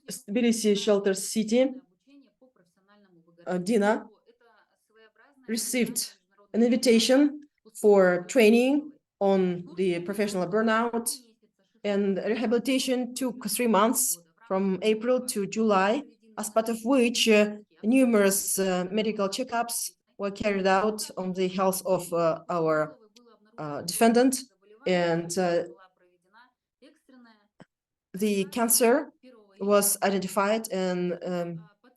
Tbilisi shelter city, Dina received an invitation for training on the professional burnout, and rehabilitation took 3 months from April to July, as part of which numerous medical checkups were carried out on the health of our defendant, and the cancer was identified, and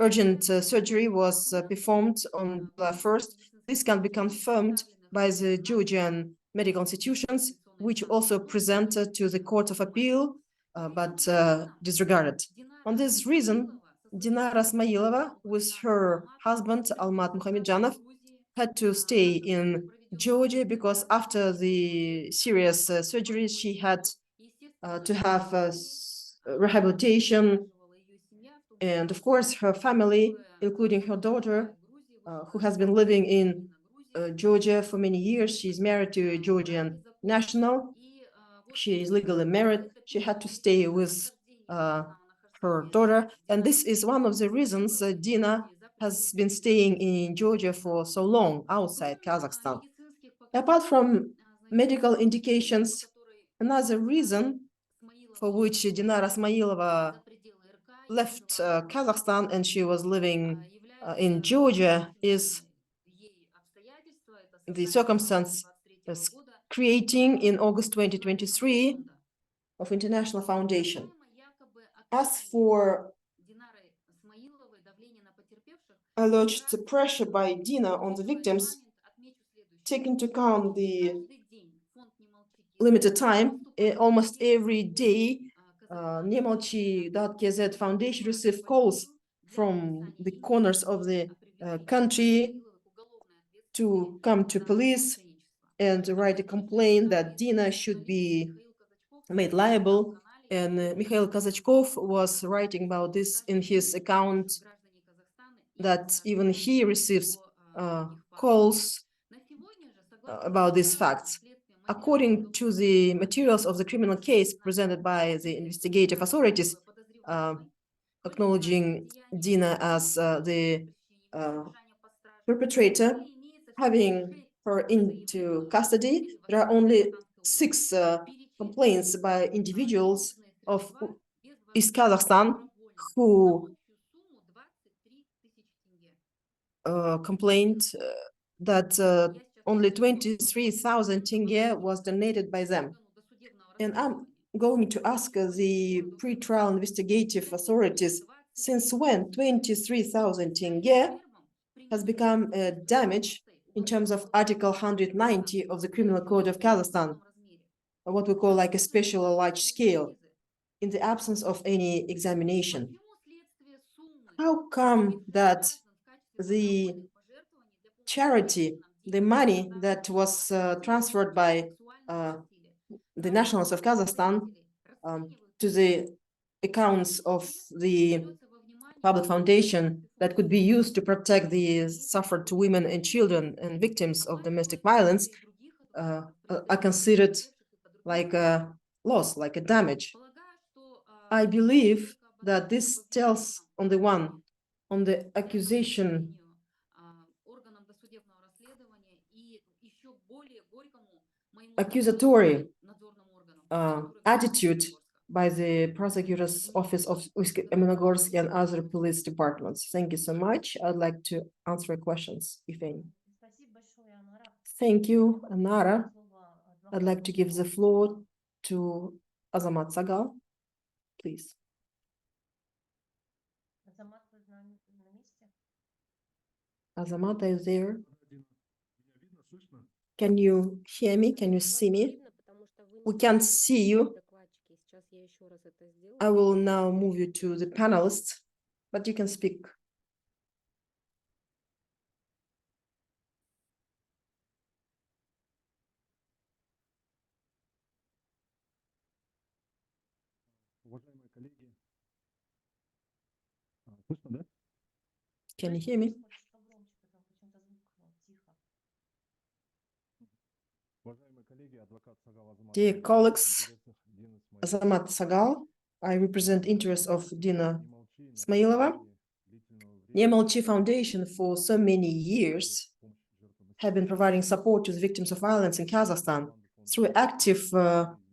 urgent surgery was performed on July 1st. This can be confirmed by the Georgian medical institutions, which also presented to the Court of Appeal, but disregarded. On this reason, Dinara Smailova, with her husband Almat Muhamedjanov, had to stay in Georgia because after the serious surgery, she had to have rehabilitation. And of course, her family, including her daughter, who has been living in Georgia for many years, she's married to a Georgian national. She is legally married. She had to stay with her daughter. And this is one of the reasons Dina has been staying in Georgia for so long outside Kazakhstan. Apart from medical indications, another reason for which Dinara Smailova left Kazakhstan and she was living in Georgia is the circumstance creating in August 2023 of International Foundation. As for alleged pressure by Dina on the victims, take into account the limited time, almost every day, Nemolchi.kz Foundation received calls from the corners of the country to come to police and write a complaint that Dina should be made liable. And Mikhail Kazachkov was writing about this in his account, that even he receives calls about these facts. According to the materials of the criminal case presented by the investigative authorities, acknowledging Dina as the perpetrator, having her into custody, there are only 6 complaints by individuals of East Kazakhstan who complained that only 23,000 tenge was donated by them. And I'm going to ask the pre-trial investigative authorities, since when 23,000 tenge has become a damage in terms of Article 190 of the Criminal Code of Kazakhstan, what we call like a special or large scale, in the absence of any examination. How come that the charity, the money that was transferred by the nationals of Kazakhstan to the accounts of the public foundation that could be used to protect the suffered women and children and victims of domestic violence, are considered like a loss, like a damage? I believe that this tells on the accusation accusatory attitude by the prosecutor's office of Usk-Emenogorsk and other police departments. Thank you so much. I'd like to answer questions, if any. Thank you, Anara. I'd like to give the floor to Azamat Sagal, please. Azamat, are you there? Can you hear me? Can you see me? We can't see you. I will now move you to the panelists, but you can speak. Can you hear me? Dear colleagues, Azamat Sagal, I represent interests of Dina Smailova. Nemolchi Foundation for so many years have been providing support to the victims of violence in Kazakhstan through active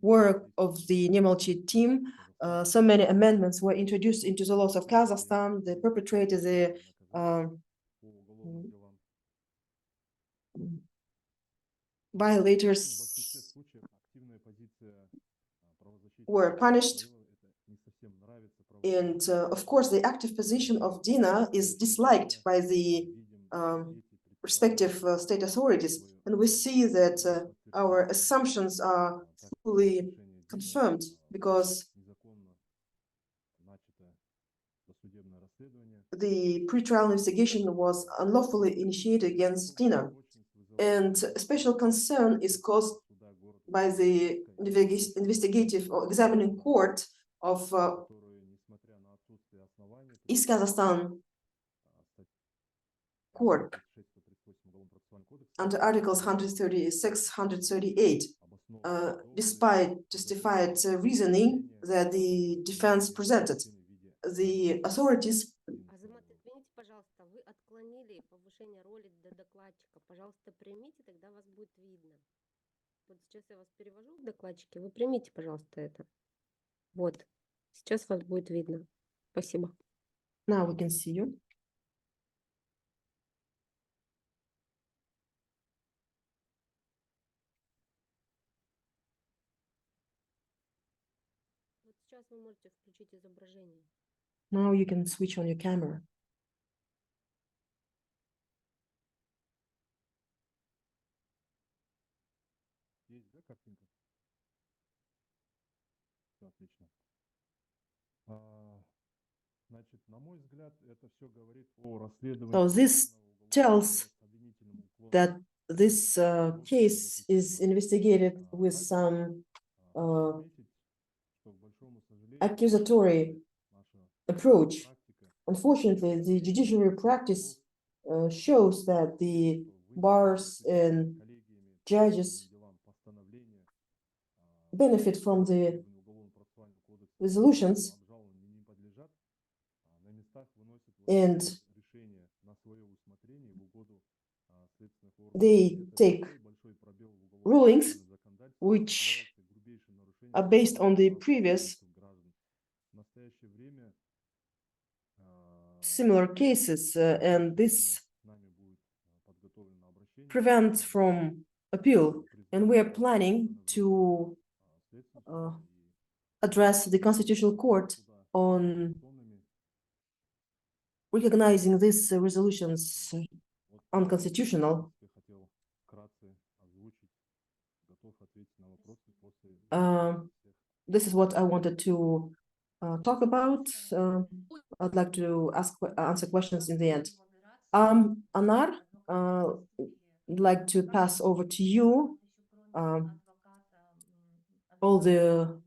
work of the Nemolchi team. So many amendments were introduced into the laws of Kazakhstan. The perpetrators, the violators were punished. And of course, the active position of Dina is disliked by the respective state authorities. And we see that our assumptions are fully confirmed because the pretrial investigation was unlawfully initiated against Dina. And special concern is caused by the investigative or examining court of East Kazakhstan court under Articles 136, 138, despite justified reasoning that the defense presented. The authorities Азамат, извините, пожалуйста, вы отклонили повышение роли до докладчика. Пожалуйста, примите, тогда вас будет видно. Вот сейчас я вас перевожу в докладчики. Вы примите, пожалуйста, это. Вот. Сейчас вас будет видно. Спасибо. Now we can see you. Вот сейчас вы можете включить изображение. Now you can switch on your camera. Есть, да, картинка? Всё, отлично. Значит, на мой взгляд, это все говорит о расследовании. So this tells that this case is investigated with some accusatory approach. Unfortunately, the judiciary practice shows that the bars and judges benefit from the resolutions and they take rulings which are based on the previous similar cases, and this prevents from appeal. And we are planning to address the Constitutional Court on recognizing these resolutions unconstitutional. This is what I wanted to talk about. I'd like to answer questions in the end. Anar, I'd like to pass over to you. All the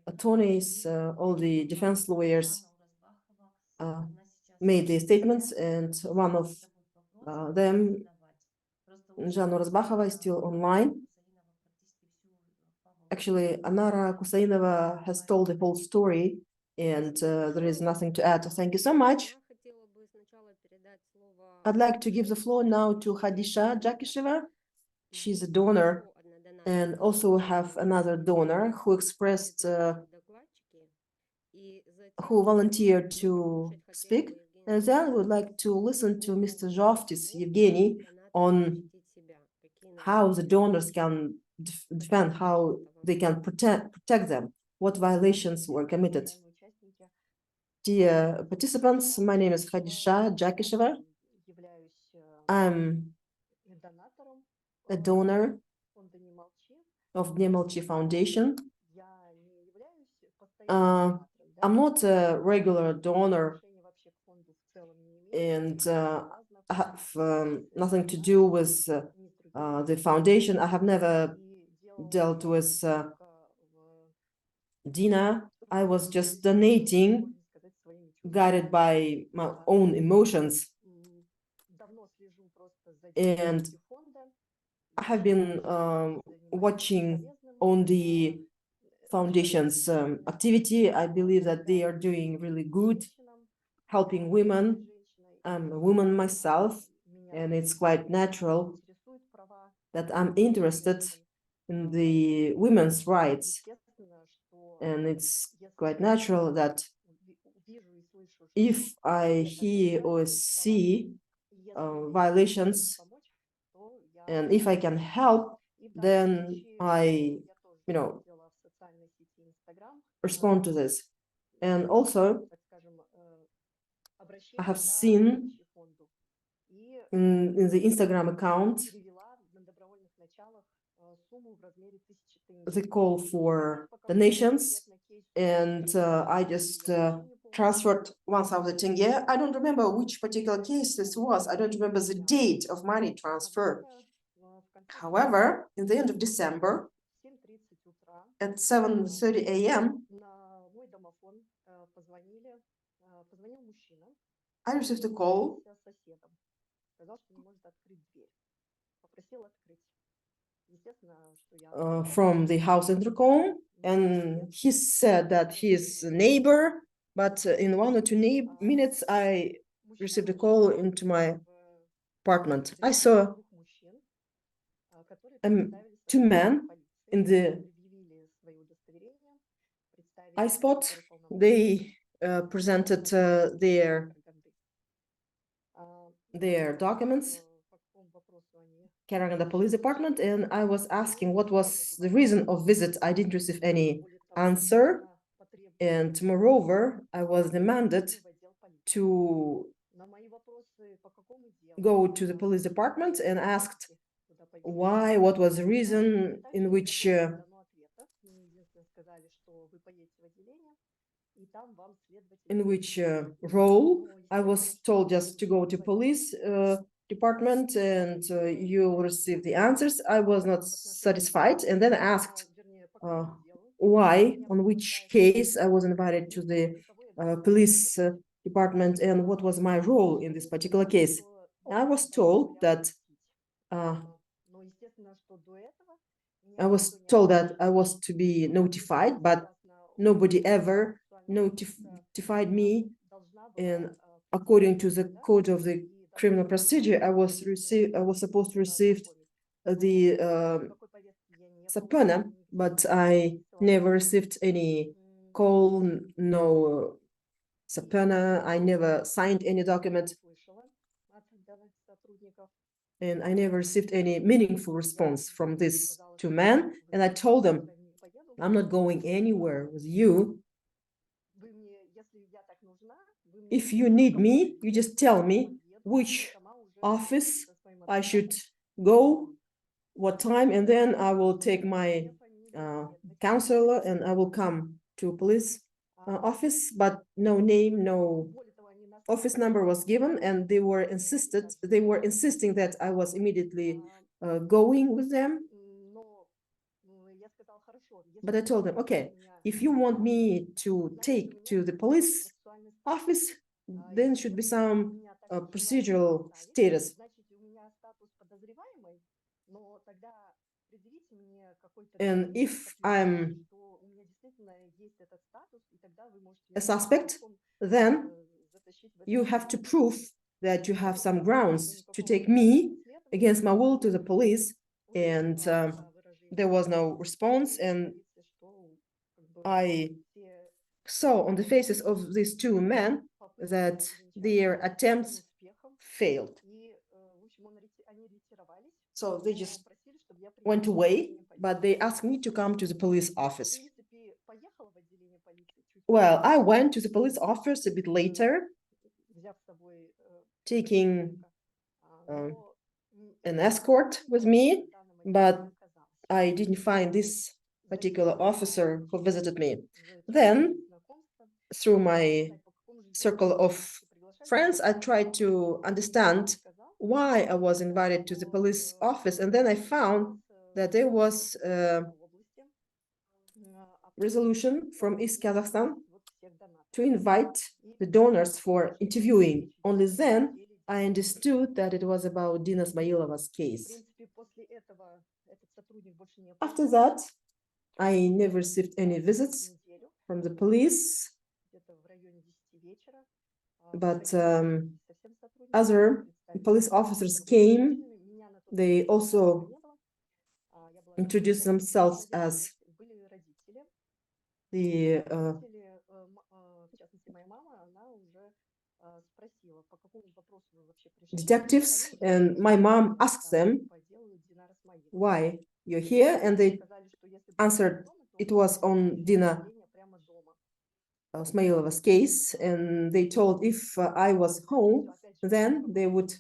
attorneys, all the defense lawyers made the statements, and one of them, Anara Rozbachova, is still online. Actually, Anara Kusainova has told the whole story, and there is nothing to add. Thank you so much. I'd like to give the floor now to Khadisha Dzhakisheva. She's a donor, and also have another donor who expressed, who volunteered to speak. And then we would like to listen to Mr. Zhovtis, Evgeniy, on how the donors can defend, how they can protect them, what violations were committed. Dear participants, my name is Khadisha Dzhakisheva. I'm a donor of Nemolchi Foundation. I'm not a regular donor, and I have nothing to do with the foundation. I have never dealt with Dina. I was just donating, guided by my own emotions. And I have been watching on the foundation's activity. I believe that they are doing really good. helping women. I'm a woman myself, and it's quite natural that I'm interested in the women's rights. And it's quite natural that if I hear or see violations, and if I can help, then I, respond to this. And also, I have seen in the Instagram account the call for donations, and I just transferred 1,000 tenge. I don't remember which particular case this was. I don't remember the date of money transfer. However, in the end of December, at 7:30 a.m., I received a call from the house intercom, and he said that he's a neighbor, but in 1 or 2 minutes, I received a call into my apartment. I saw two men in the I spot. They presented their documents, Karaganda Police Department, and I was asking what was the reason of visit. I didn't receive any answer, and moreover, I was demanded to go to the police department and asked why, what was the reason, in which role. I was told just to go to police department and you will receive the answers. I was not satisfied, and then asked why, on which case I was invited to the police department and what was my role in this particular case. I was told that I was to be notified, but nobody ever notified me. And according to the code of the criminal procedure, I was supposed to receive the subpoena, but I never received any call, no subpoena. I never signed any document, and I never received any meaningful response from these two men. And I told them, I'm not going anywhere with you. If you need me, you just tell me which office I should go, what time, and then I will take my counselor and I will come to police office. But no name, no office number was given, and they were insisting that I was immediately going with them. But I told them, okay, if you want me to take to the police office, then should be some procedural status. And if I'm a suspect, then you have to prove that you have some grounds to take me against my will to the police. And there was no response, and I saw on the faces of these two men that their attempts failed. So they just went away, but they asked me to come to the police office. Well, I went to the police office a bit later, taking an escort with me, but I didn't find this particular officer who visited me. Then, through my circle of friends, I tried to understand why I was invited to the police office, and then I found that there was a resolution from East Kazakhstan to invite the donors for interviewing. Only then I understood that it was about Dina Smailova's case. After that, I never received any visits from the police. but other police officers came. They also introduced themselves as the detectives, and my mom asked them why you're here, and they answered it was on Dina Smailova's case, and they told if I was home, then they would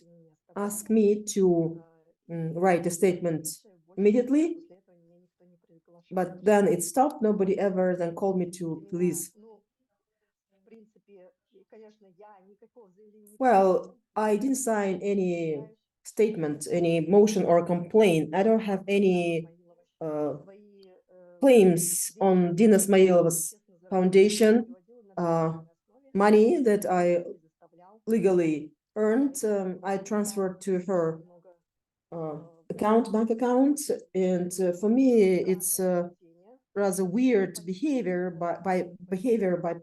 ask me to write a statement immediately. But then it stopped. Nobody ever then called me to police. Well, I didn't sign any statement, any motion or complaint. I don't have any claims on Dina Smailova's foundation. Money that I legally earned, I transferred to her bank account, and for me, it's rather weird behavior by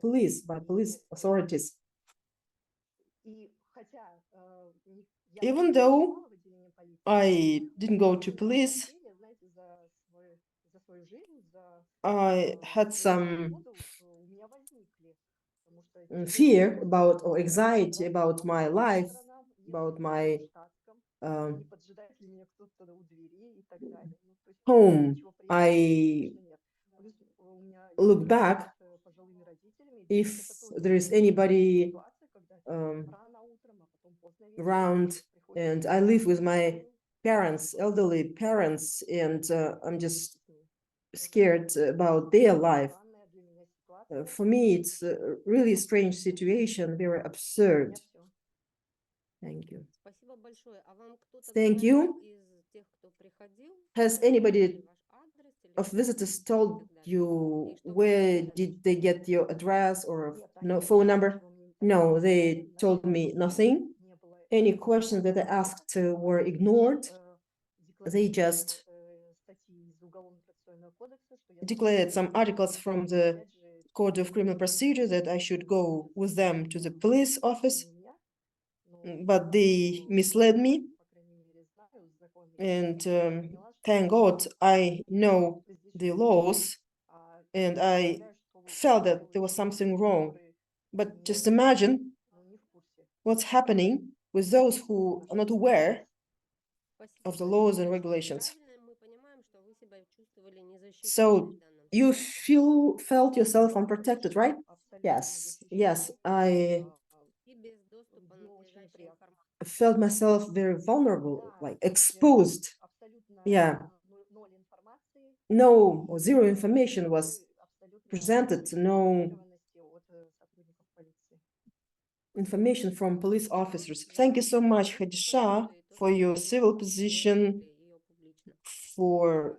police authorities. Even though I didn't go to police, I had some fear about or anxiety about my life, about my home. I look back if there is anybody around, and I live with my parents, elderly parents, and I'm just scared about their life. For me, it's a really strange situation, very absurd. Thank you. Thank you. Has anybody of visitors told you where did they get your address or no phone number? No, they told me nothing. Any questions that I asked were ignored. They just declared some articles from the Code of Criminal Procedure that I should go with them to the police office, but they misled me. And thank God I know the laws, and I felt that there was something wrong. But just imagine what's happening with those who are not aware of the laws and regulations. So you felt yourself unprotected, right? Yes, yes, I felt myself very vulnerable, like exposed. Yeah. No, zero information was presented, no information from police officers. Thank you so much, Khadisha, for your civil position, for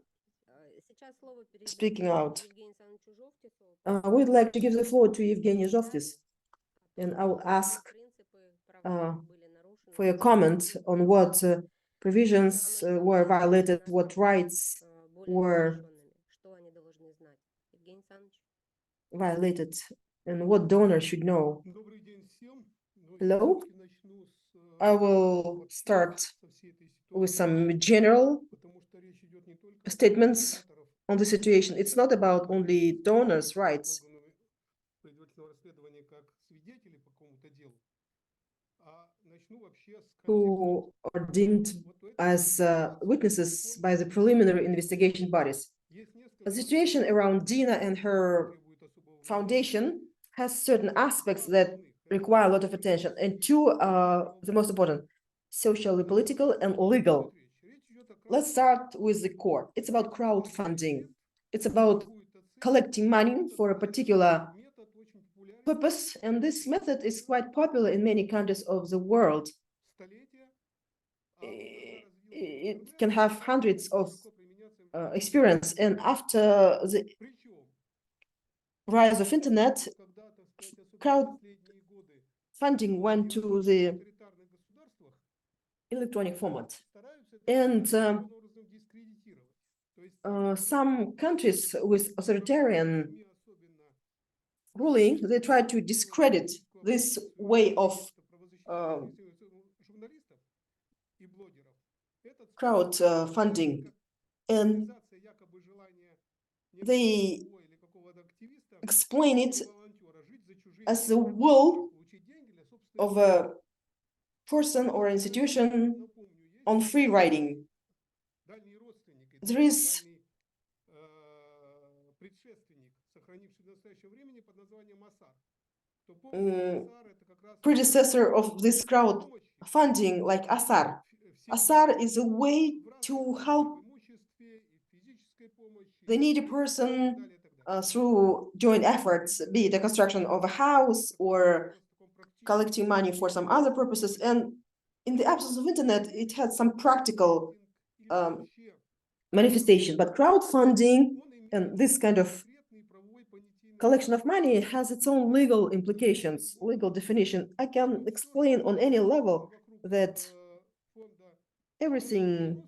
speaking out. I would like to give the floor to Evgeniy Zhovtis, and I will ask for your comment on what provisions were violated, what rights were violated, and what donor should know. Hello? I will start with some general statements on the situation. It's not about only donors' rights who are deemed as witnesses by the preliminary investigation bodies. The situation around Dina and her foundation has certain aspects that require a lot of attention, and two are the most important: socially, political, and legal. Let's start with the core. It's about crowdfunding. It's about collecting money for a particular purpose, and this method is quite popular in many countries of the world. It can have hundreds of experience, and after the rise of internet, crowdfunding went to the electronic format, and some countries with authoritarian ruling, they try to discredit this way of crowd funding, and they explain it as the will of a person or institution on free riding. There is predecessor of this crowd funding, like Asar. Asar is a way to help the needy person through joint efforts, be it the construction of a house or collecting money for some other purposes. And in the absence of internet, it had some practical manifestation. But crowdfunding and this kind of collection of money has its own legal implications, legal definition. I can explain on any level that everything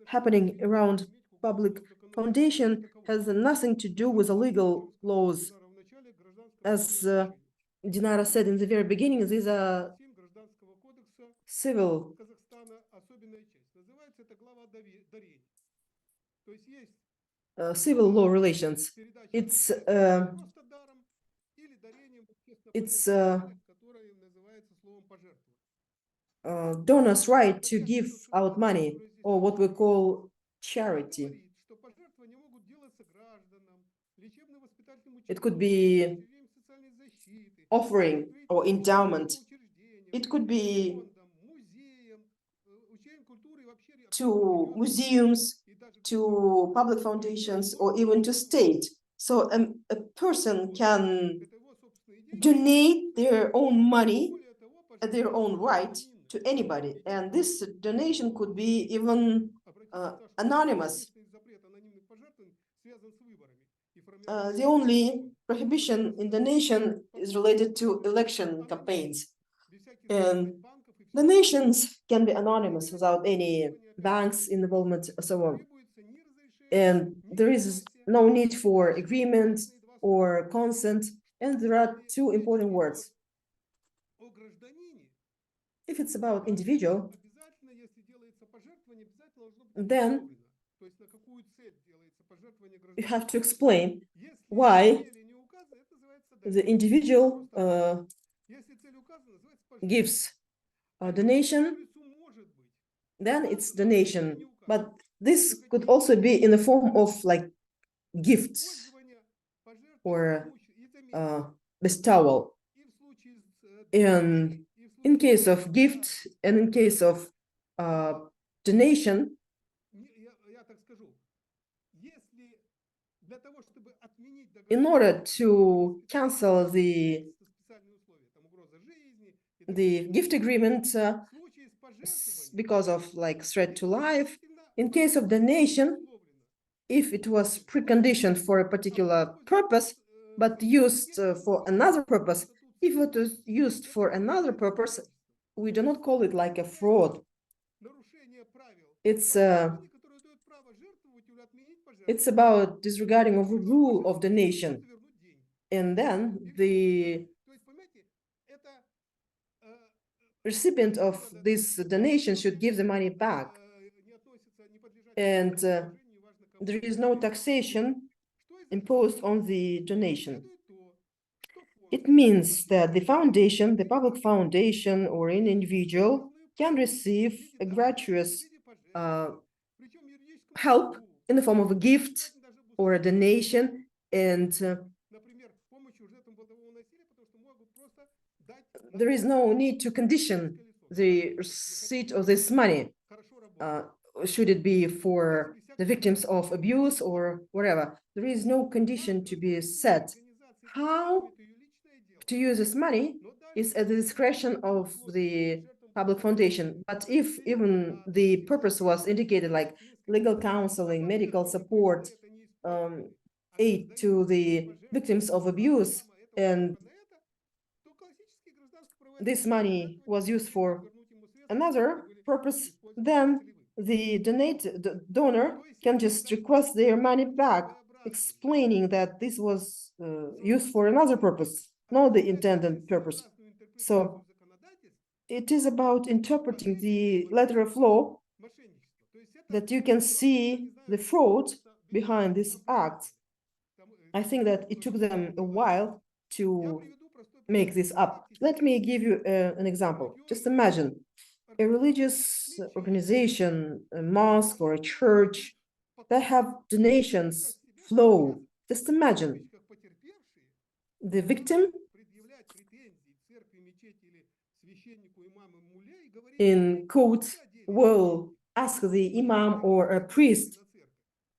happening around public foundation has nothing to do with the legal laws. As Dinara said in the very beginning, these are civil law relations. It's donor's right to give out money, or what we call charity. It could be offering or endowment. It could be to museums, to public foundations, or even to state. So a person can donate their own money at their own right to anybody. And this donation could be even anonymous. The only prohibition in donation is related to election campaigns. And donations can be anonymous without any banks involvement and so on. And there is no need for agreement or consent. And there are two important words. If it's about individual, then you have to explain why the individual gives a donation, then it's donation. But this could also be in the form of like gifts or bestowal. And in case of gift and in case of donation, in order to cancel the gift agreement because of like threat to life, in case of donation, if it was preconditioned for a particular purpose, but used for another purpose, if it was used for another purpose, we do not call it like a fraud. It's about disregarding of a rule of the nation. And then the recipient of this donation should give the money back. And there is no taxation imposed on the donation. It means that the foundation, the public foundation, or an individual can receive a gratuitous help in the form of a gift or a donation, and there is no need to condition the receipt of this money. Should it be for the victims of abuse or whatever? There is no condition to be set. How to use this money is at the discretion of the public foundation. But if even the purpose was indicated, like legal counseling, medical support, aid to the victims of abuse, and this money was used for another purpose, then the donor can just request their money back, explaining that this was used for another purpose, not the intended purpose. So it is about interpreting the letter of law that you can see the fraud behind this act. I think that it took them a while to make this up. Let me give you an example. Just imagine a religious organization, a mosque or a church, they have donations flow. Just imagine the victim in court will ask the imam or a priest,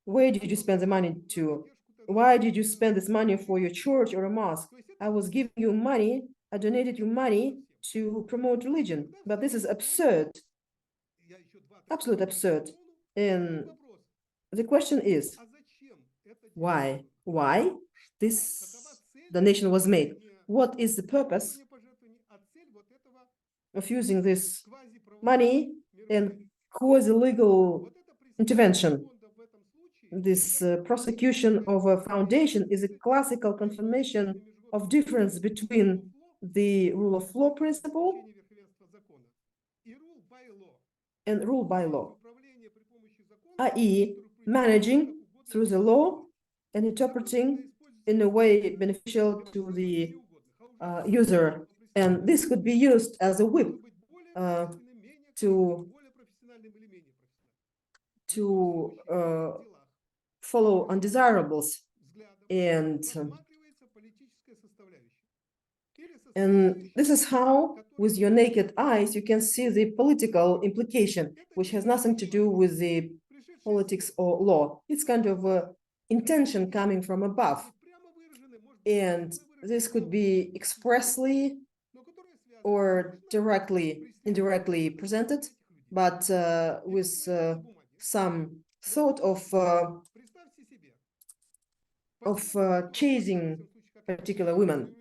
where did you spend the money to? Why did you spend this money for your church or a mosque? I was giving you money, I donated you money to promote religion. But this is absurd, absolute absurd. And the question is, why? Why this donation was made? What is the purpose of using this money and quasi-legal intervention? This prosecution of a foundation is a classical confirmation of difference between the rule of law principle and rule by law, i.e., managing through the law and interpreting in a way beneficial to the user. And this could be used as a whip to follow undesirables. And this is how, with your naked eyes, you can see the political implication, which has nothing to do with the politics or law. It's kind of a intention coming from above. And this could be expressly or indirectly presented, but with some thought of chasing particular women.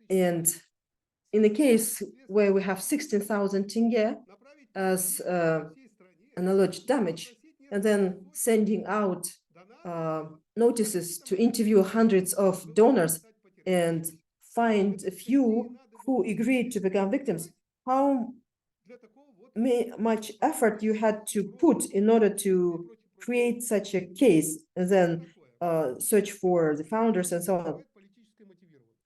And in the case where we have 16,000 tenge as an alleged damage, and then sending out notices to interview hundreds of donors and find a few who agreed to become victims, how much effort you had to put in order to create such a case and then search for the founders and so on.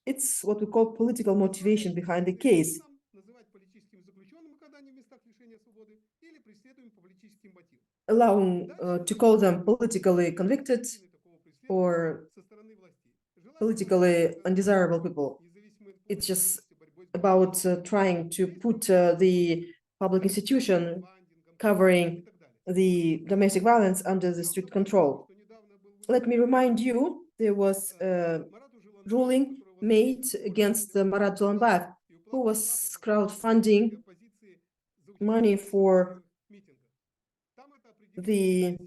It's what we call political motivation behind the case. Allowing to call them politically convicted or politically undesirable people. It's just about trying to put the public institution covering the domestic violence under the strict control. Let me remind you, there was a ruling made against Marat Zhuaspaeva, who was crowdfunding money for the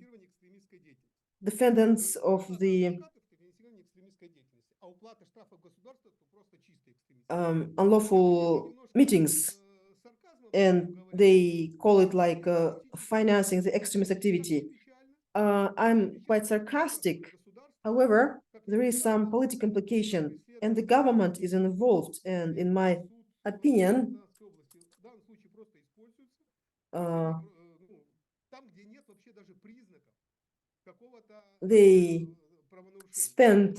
defendants of the unlawful meetings, and they call it like financing the extremist activity. I'm quite sarcastic. However, there is some political implication, and the government is involved. And in my opinion, they spend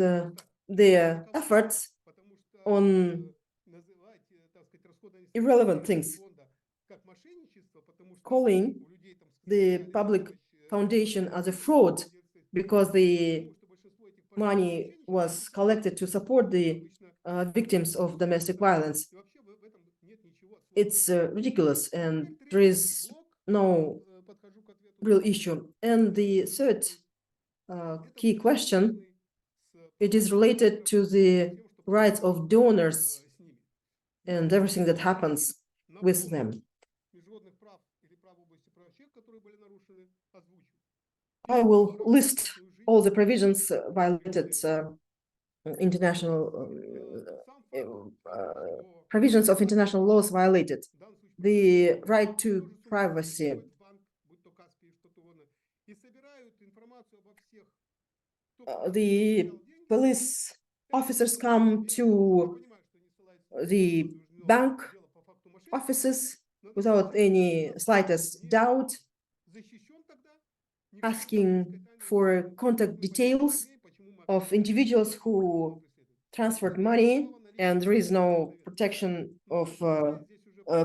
their efforts on irrelevant things, calling the public foundation as a fraud because the money was collected to support the victims of domestic violence. It's ridiculous, and there is no real issue. And the third key question, it is related to the rights of donors and everything that happens with them. I will list all the provisions violated, provisions of international laws violated. The right to privacy, the police officers come to the bank offices without any slightest doubt, asking for contact details of individuals who transferred money, and there is no protection of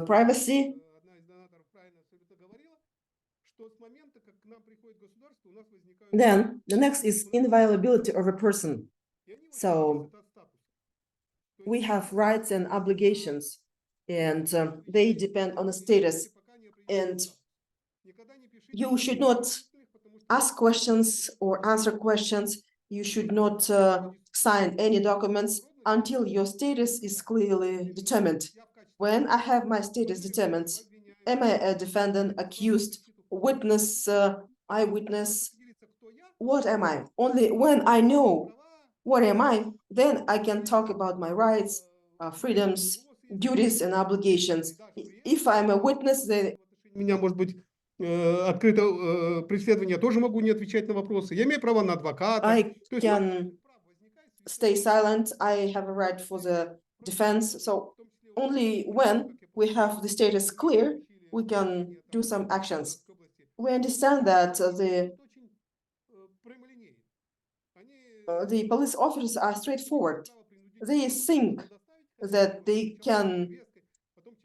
privacy. Then the next is inviolability of a person. So we have rights and obligations, and they depend on the status. And you should not ask questions or answer questions. You should not sign any documents until your status is clearly determined. When I have my status determined, am I a defendant, accused, witness, eyewitness? What am I? Only when I know what am I, then I can talk about my rights, freedoms, duties and obligations. If I'm a witness, then Меня, может быть, открыто преследование, я тоже могу не отвечать на вопросы. Я имею право на адвоката. I То есть can stay silent. I have a right for the defense. So only when we have the status clear, we can do some actions. We understand that the police officers are straightforward. They think that they can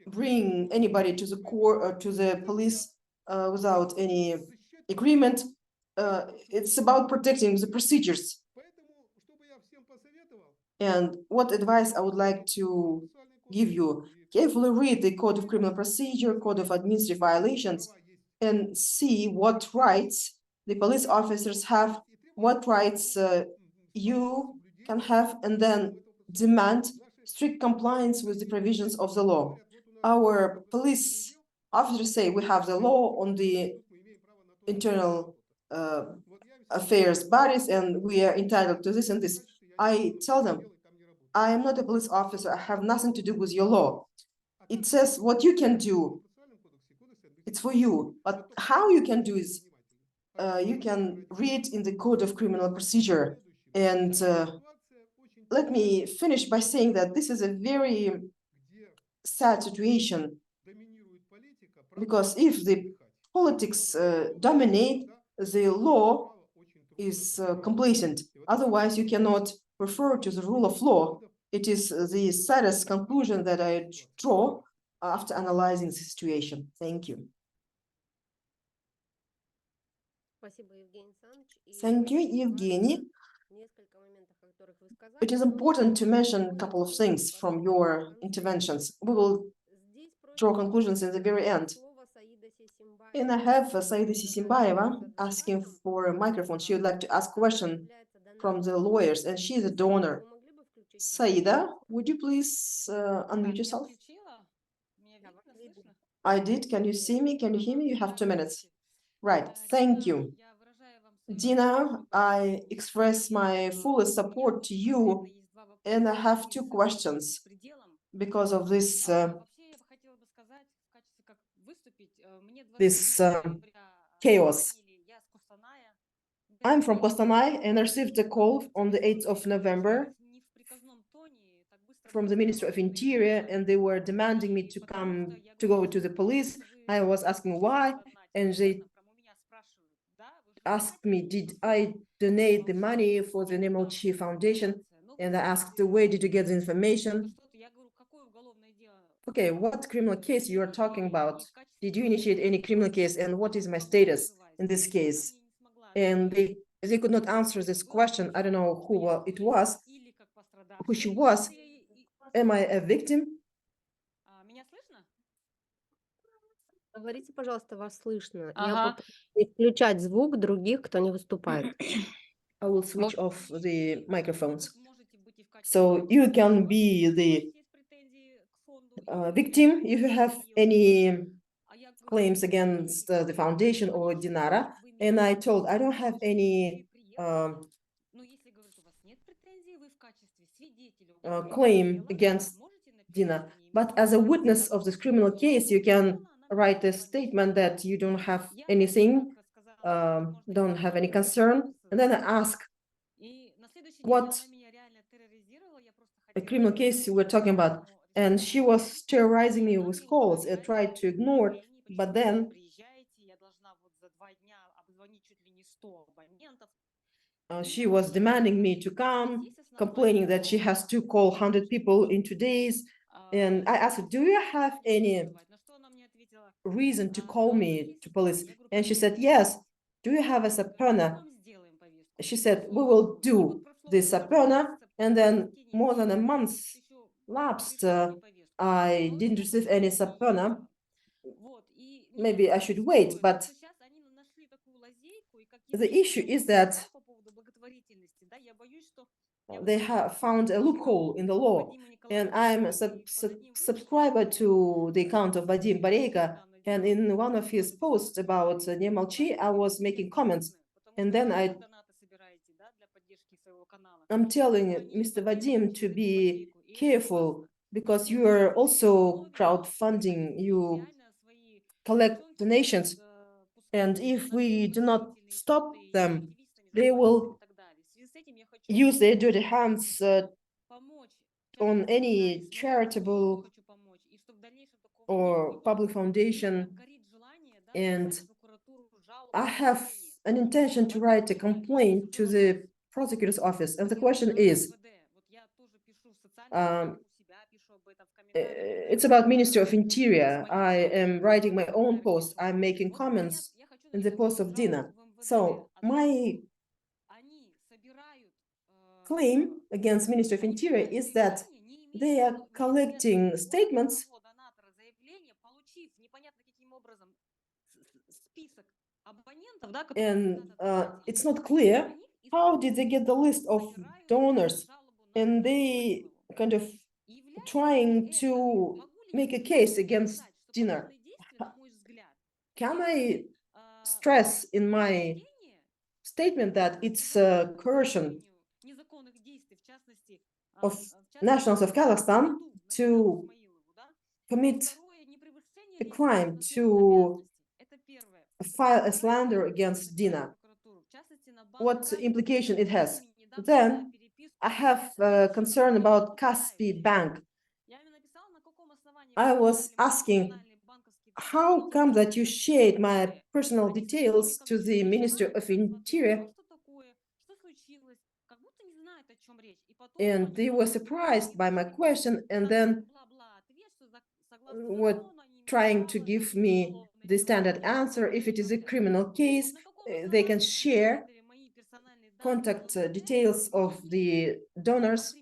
bring anybody to the court or to the police without any agreement. It's about protecting the procedures. And what advice I would like to give you: carefully read the Code of Criminal Procedure, Code of Administrative Violations, and see what rights the police officers have, what rights you can have, and then demand strict compliance with the provisions of the law. Our police officers say we have the law on the internal affairs bodies and we are entitled to this and this. I tell them, I am not a police officer. I have nothing to do with your law. It says what you can do. It's for you. But how you can do is you can read in the Code of Criminal Procedure. And let me finish by saying that this is a very sad situation, because if the politics dominate, the law is complacent. Otherwise, you cannot refer to the rule of law. It is the saddest conclusion that I draw after analyzing the situation. Thank you. Thank you, Evgeniy. It is important to mention a couple of things from your interventions. We will draw conclusions in the very end. And I have Saida Sisembaeva asking for a microphone. She would like to ask a question from the lawyers, and she is a donor. Saida, would you please unmute yourself? I did. Can you see me? Can you hear me? You have 2 minutes. Right. Thank you. Dina, I express my full support to you, and I have 2 questions because of this chaos. I'm from Kostanay and I received a call on the 8th of November from the Ministry of Interior, and they were demanding me to go to the police. I was asking why, and they asked me, did I donate the money for the Nemolchi Foundation? And I asked, where did you get the information? Okay, what criminal case you are talking about? Did you initiate any criminal case, and what is my status in this case? And they could not answer this question. I don't know who it was, who she was. Am I a victim? Говорите, пожалуйста, вас слышно. Я попрошу включать звук других, кто не выступает. I will switch off the microphones. So you can be the victim if you have any claims against the foundation or Dinara. And I told, I don't have any claim against Dina. But as a witness of this criminal case, you can write a statement that you don't have anything, don't have any concern. And then I ask what a criminal case you were talking about. and she was terrorizing me with calls. I tried to ignore it, but then she was demanding me to come, complaining that she has to call 100 people in 2 days. And I asked her, do you have any reason to call me to police? And she said, yes. Do you have a subpoena? She said, we will do the subpoena. And then more than a month lapsed. I didn't receive any subpoena. Maybe I should wait, but the issue is that they have found a loophole in the law, and I'm a subscriber to the account of Vadim Bareyka, and in one of his posts about Nemolchi, I was making comments, and then I'm telling Mr. Vadim to be careful because you are also crowdfunding, you collect donations, and if we do not stop them, they will use their dirty hands on any charitable or public foundation. And I have an intention to write a complaint to the prosecutor's office. And the question is, it's about Ministry of Interior. I am writing my own post. I'm making comments in the post of Dina. So my claim against Ministry of Interior is that they are collecting statements and it's not clear how did they get the list of donors, and they kind of trying to make a case against Dinara. Can I stress in my statement that it's coercion of nationals of Kazakhstan to commit a crime, to file a slander against Dina? What implication it has? Then I have a concern about Kaspi Bank. I was asking, how come that you shared my personal details to the Ministry of Interior? And they were surprised by my question, and then were trying to give me the standard answer. If it is a criminal case, they can share contact details of the donors.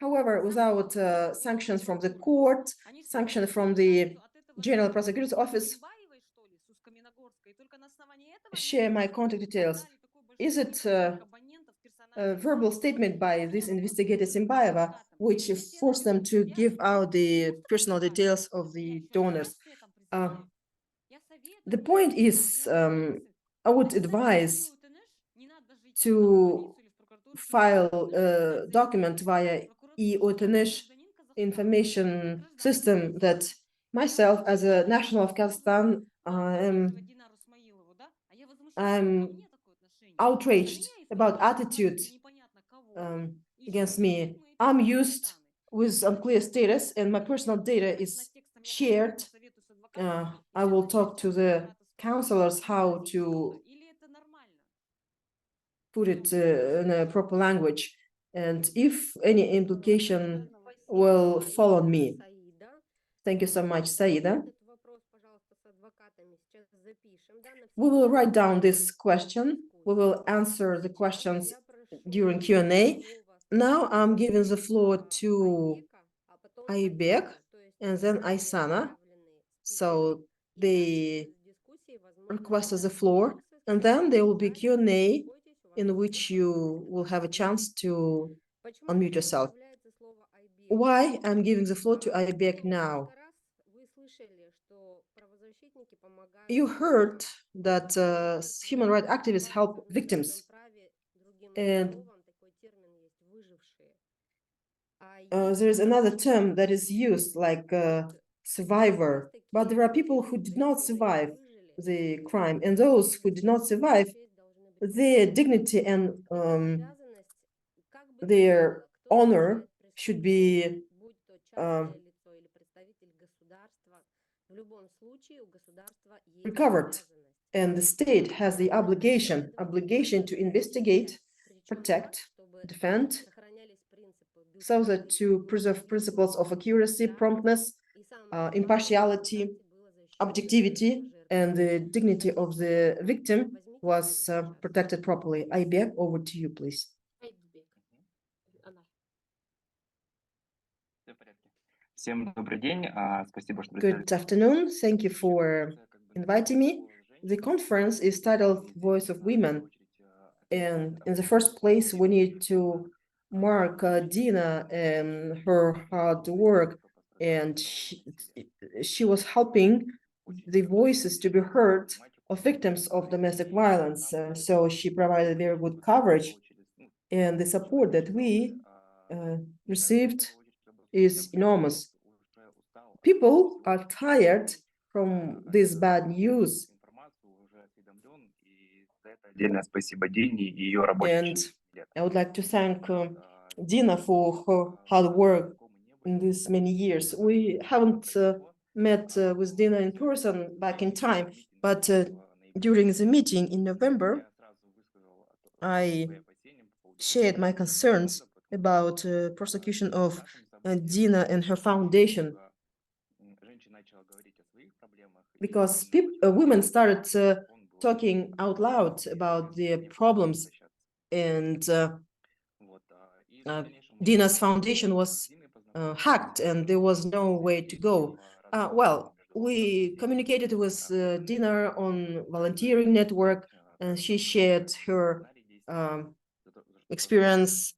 However, without sanctions from the court, sanction from the General Prosecutor's Office, share my contact details. Is it a verbal statement by this investigator Sisembaeva, which forced them to give out the personal details of the donors? The point is, I would advise to file a document via e-Otenish information system that myself, as a national of Kazakhstan, I'm outraged about attitude against me. I'm used with unclear status, and my personal data is shared. I will talk to the counselors how to put it in a proper language, and if any implication will fall on me. Thank you so much, Saida. We will write down this question. We will answer the questions during Q&A. Now I'm giving the floor to Aibek and then Aisana. So they requested the floor, and then there will be Q&A in which you will have a chance to unmute yourself. Why I'm giving the floor to Aibek now? You heard that human rights activists help victims, and there is another term that is used, like survivor, but there are people who did not survive the crime, and those who did not survive, their dignity and their honor should be будь то частное лицо или представитель государства, в любом случае у государства есть recovered. обязанность. And the state has the obligation to investigate, protect, defend, so that to preserve principles of accuracy, promptness, impartiality, objectivity, and the dignity of the victim was protected properly. Aibek, over to you, please. Good afternoon. Thank you for inviting me. The conference is titled Voice of Women. And in the first place, we need to mark Dina and her hard work. And she was helping the voices to be heard of victims of domestic violence. So she provided very good coverage. And the support that we received is enormous. People are tired from this bad news. And I would like to thank Dina for her hard work in these many years. We haven't met with Dina in person back in time, but during the meeting in November, I shared my concerns about prosecution of Dina and her foundation, because women started talking out loud about their problems, and Dina's foundation was hacked and there was no way to go. Well, we communicated with Dina on volunteering network, and she shared her experience,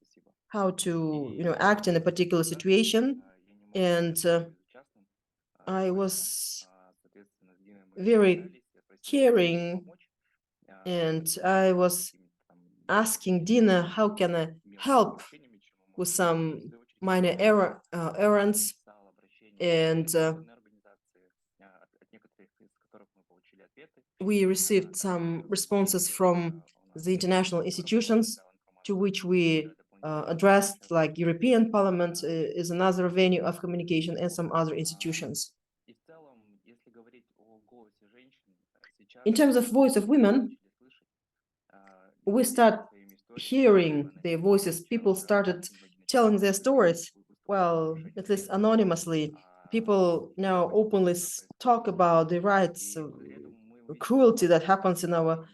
how to act in a particular situation, and I was very caring, and I was asking Dina, how can I help with some minor errands, and we received some responses from the international institutions to which we addressed, like European Parliament is another venue of communication, and some other institutions. In terms of voice of women, we start hearing their voices. People started telling their stories, well, at least anonymously. People now openly talk about the rights of cruelty that happens in our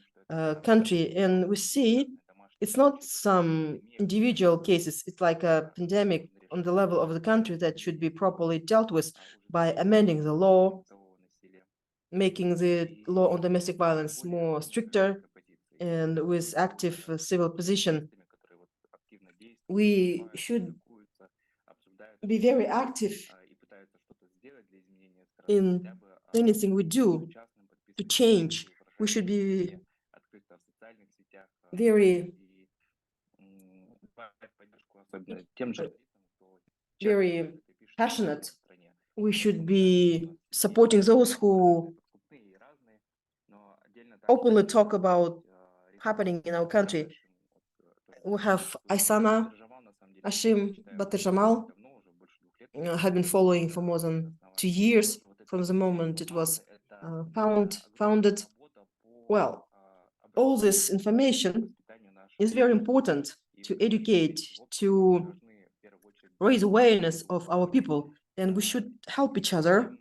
country, and we see it's not some individual cases. It's like a pandemic on the level of the country that should be properly dealt with by amending the law, making the law on domestic violence more stricter, and with active civil position. We should be very active in anything we do to change. We should be very passionate. We should be supporting those who openly talk about happening in our country. We have Aisana Ashim have been following for more than 2 years from the moment it was founded. Well, all this information is very important to educate, to raise awareness of our people, and we should help each other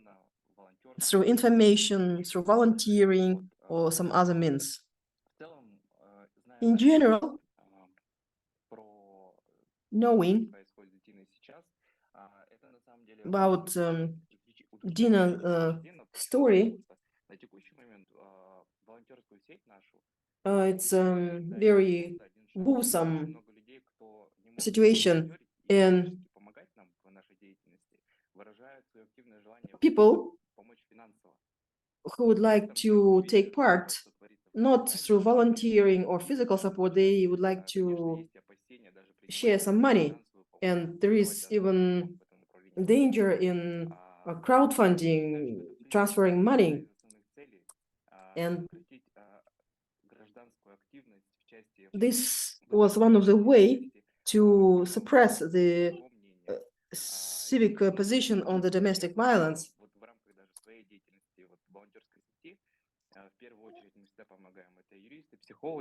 through information, through volunteering, or some other means. In general, knowing about Dina's story, it's a very gruesome situation, and people who would like to take part, not through volunteering or physical support, they would like to share some money, and there is even danger in crowdfunding, transferring money, and this was one of the ways to suppress the civic position on the domestic violence.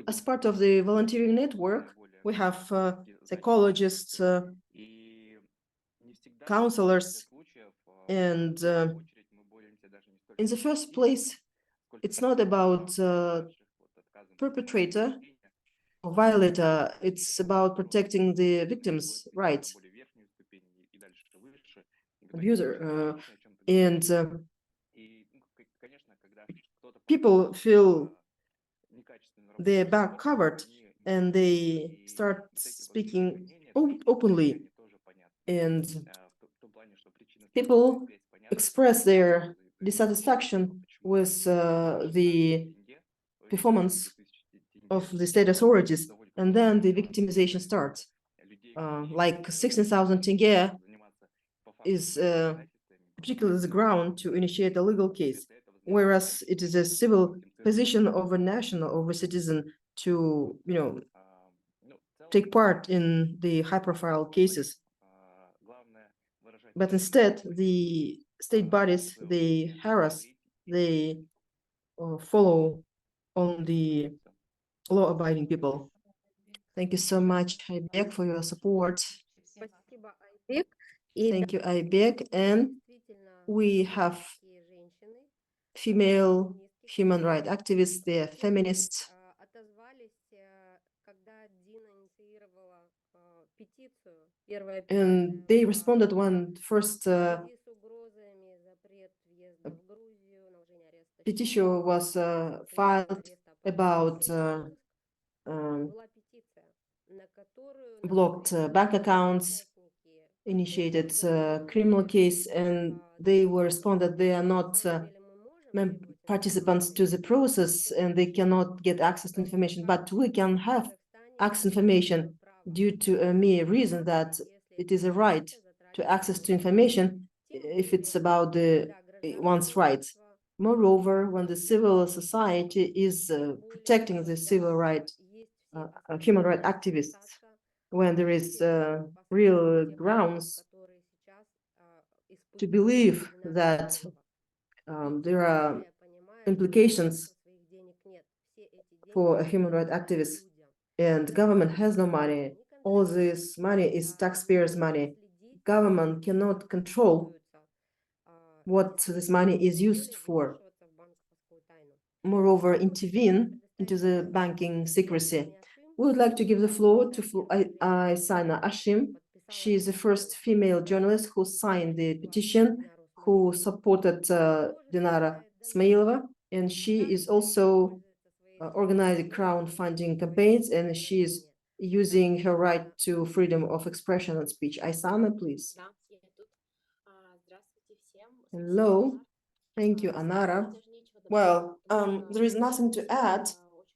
As part of the volunteering network, we have psychologists, counselors, and in the first place, it's not about perpetrator or violator, it's about protecting the victim's rights, abuser, and people feel their back covered and they start speaking openly, and people express their dissatisfaction with the performance of the state authorities, and then the victimization starts. Like 16,000 tenge is particularly the ground to initiate a legal case, whereas it is a civil position of a national, of a citizen to, take part in the high-profile cases. But instead, the state bodies, they harass, they follow on the law-abiding people. Thank you so much, Aibek, for your support. Спасибо, Айбек. И Thank you, Aibek. And действительно, we have такие женщины female human rights activists, they are feminists, отозвались, когда Дина инициировала петицию, первая and they responded when first в связи с угрозами, запрет въезда в Грузию, наложение ареста petition was filed about была петиция, на которую blocked bank accounts, initiated criminal case, and they were responded they are not participants to the process and they cannot get access to information, but we can have access to information due to a mere reason that it is a right to access to information if it's about the one's rights. Moreover, when the civil society is protecting the civil right, human rights activists, when there is real grounds to believe that there are implications for a human rights activist and government has no money, all this money is taxpayers' money. Government cannot control what this money is used for. Moreover, intervene into the banking secrecy. We would like to give the floor to Aisana Ashim. She is the first female journalist who signed the petition, who supported Dina Smailova, and she is also organizing crowdfunding campaigns, and she is using her right to freedom of expression and speech. Aisana, please. Hello. Thank you, Anara. Well, there is nothing to add.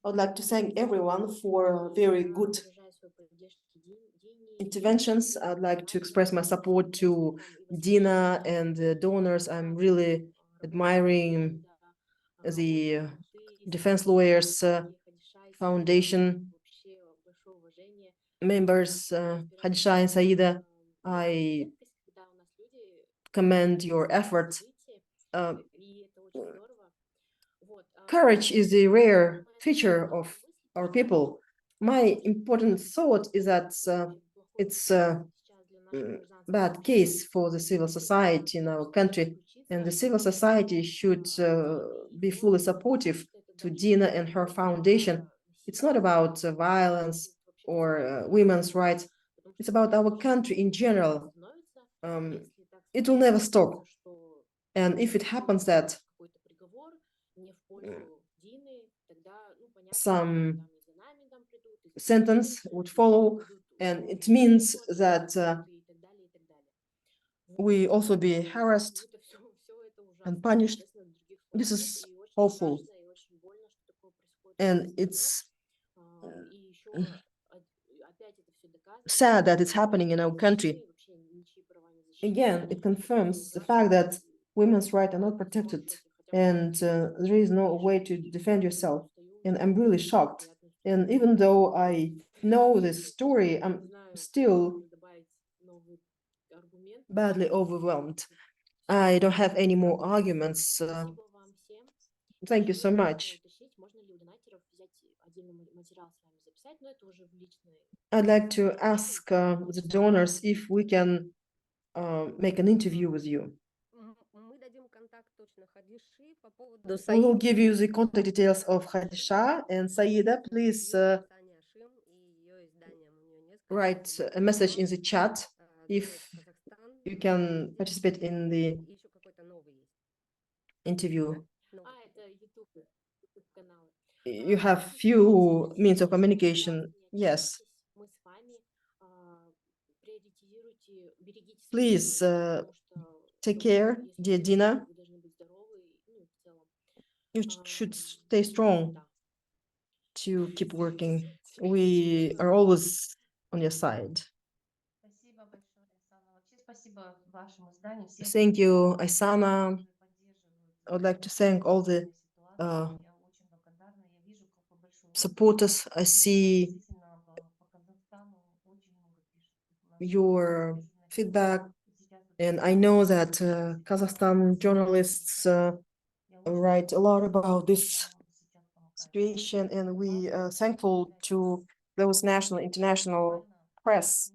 I would like to thank everyone for very good interventions. I'd like to express my support to Dina and the donors. I'm really admiring the defense lawyers foundation members, Khadisha and Saida. I commend your efforts. Courage is a rare feature of our people. My important thought is that it's a bad case for the civil society in our country, and the civil society should be fully supportive to Dina and her foundation. It's not about violence or women's rights. It's about our country in general. It will never stop. And if it happens that some sentence would follow, and it means that we also be harassed and punished. This is awful. And it's sad that it's happening in our country. Again, it confirms the fact that women's rights are not protected and there is no way to defend yourself. And I'm really shocked. And even though I know this story, I'm still badly overwhelmed. I don't have any more arguments. Спасибо вам всем. Thank you so Хотела much. уточнить, можно ли у донатеров взять отдельный материал с вами записать, но это уже в личной. I'd like to ask the donors if we can make an interview with you. Мы дадим контакт точно Хадиши по поводу We will give you the contact details of Khadisha and Saida. Please Асане Ашим и ее изданием. У нее несколько write a message in the chat if Казахстан, you can participate in the и еще какой-то новый есть. interview. Это YouTube каналы. You have few means of communication. Yes. Мы с вами приоритизируйте, берегите свое Please здоровье, потому что take care, если dear вы Dina. вы должны быть здоровы, ну, и в целом. You should stay strong Да. to keep working. We are always on your side. Спасибо большое, Aisana. Вообще спасибо вашему изданию, всем, Thank you, Aisana. которые поддерживают I would like to thank all the ситуацию. Я очень благодарна. Я вижу, какой большой опыт. supporters. I see Действительно, по Казахстану очень много пишут. У нас your журналисты feedback, сейчас вот and I know that Kazakhstan journalists я очень write a lot about this сейчас помогаю. situation, and we are thankful to those national, international press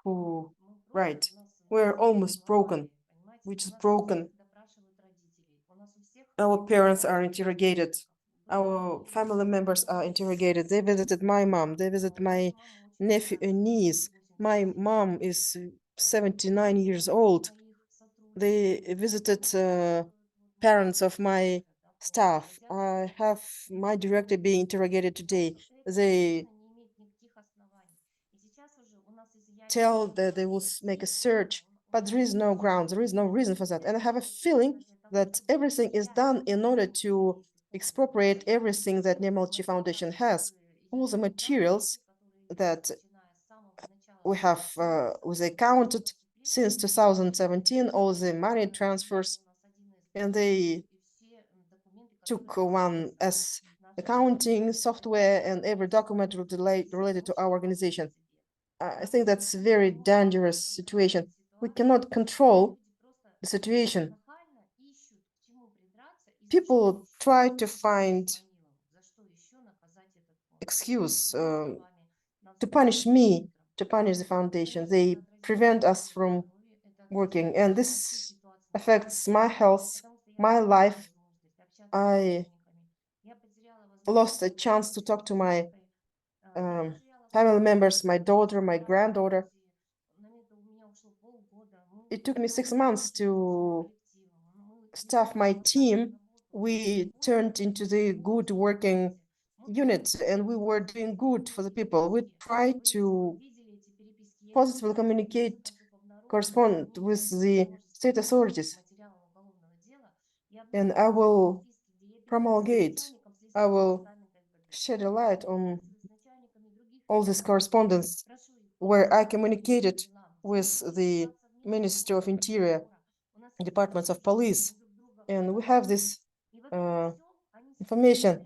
who write. We're almost broken. We're just broken. Our parents are interrogated. Our family members are interrogated. They visited my mom. They visited my nephew and niece. My mom is 79 years old. They visited parents of my staff. I have my director being interrogated today. They tell that they will make a search, but there is no ground, there is no reason for that. And I have a feeling that everything is done in order to expropriate everything that Nemolchi Foundation has. All the materials that we have was accounted since 2017, all the money transfers, and they took one as accounting software and every document related to our organization. I think that's a very dangerous situation. We cannot control the situation. People try to find excuse to punish me, to punish the foundation. They prevent us from working, and this affects my health, my life. I lost a chance to talk to my family members, my daughter, my granddaughter. It took me 6 months to staff my team. We turned into the good working unit, and we were doing good for the people. We tried to positively communicate, correspond with the state authorities. And I will promulgate, I will shed a light on all this correspondence where I communicated with the Ministry of Interior, departments of police, and we have this information.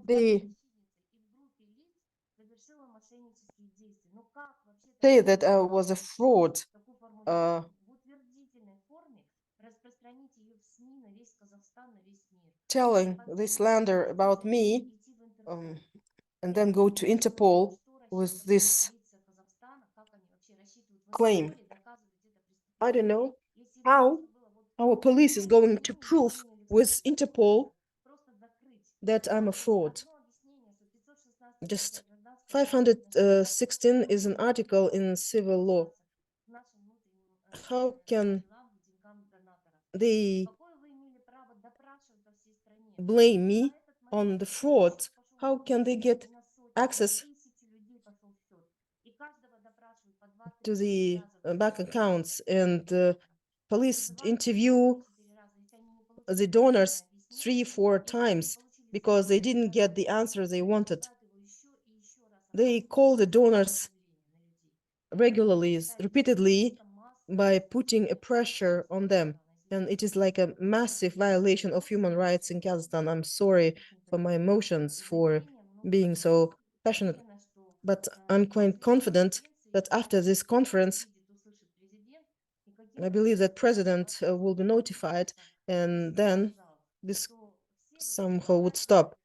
They say that I was a fraud. Telling this slander about me, and then go to Interpol with this claim. I don't know how our police is going to prove with Interpol that I'm a fraud. Just 516 is an article in civil law. How can they blame me on the fraud? How can they get access to the bank accounts? And police interview the donors 3-4 times because they didn't get the answer they wanted. They call the donors regularly, repeatedly, by putting a pressure on them. And it is like a massive violation of human rights in Kazakhstan. I'm sorry for my emotions, for being so passionate, but I'm quite confident that after this conference, I believe that President will be notified, and then this somehow would stop.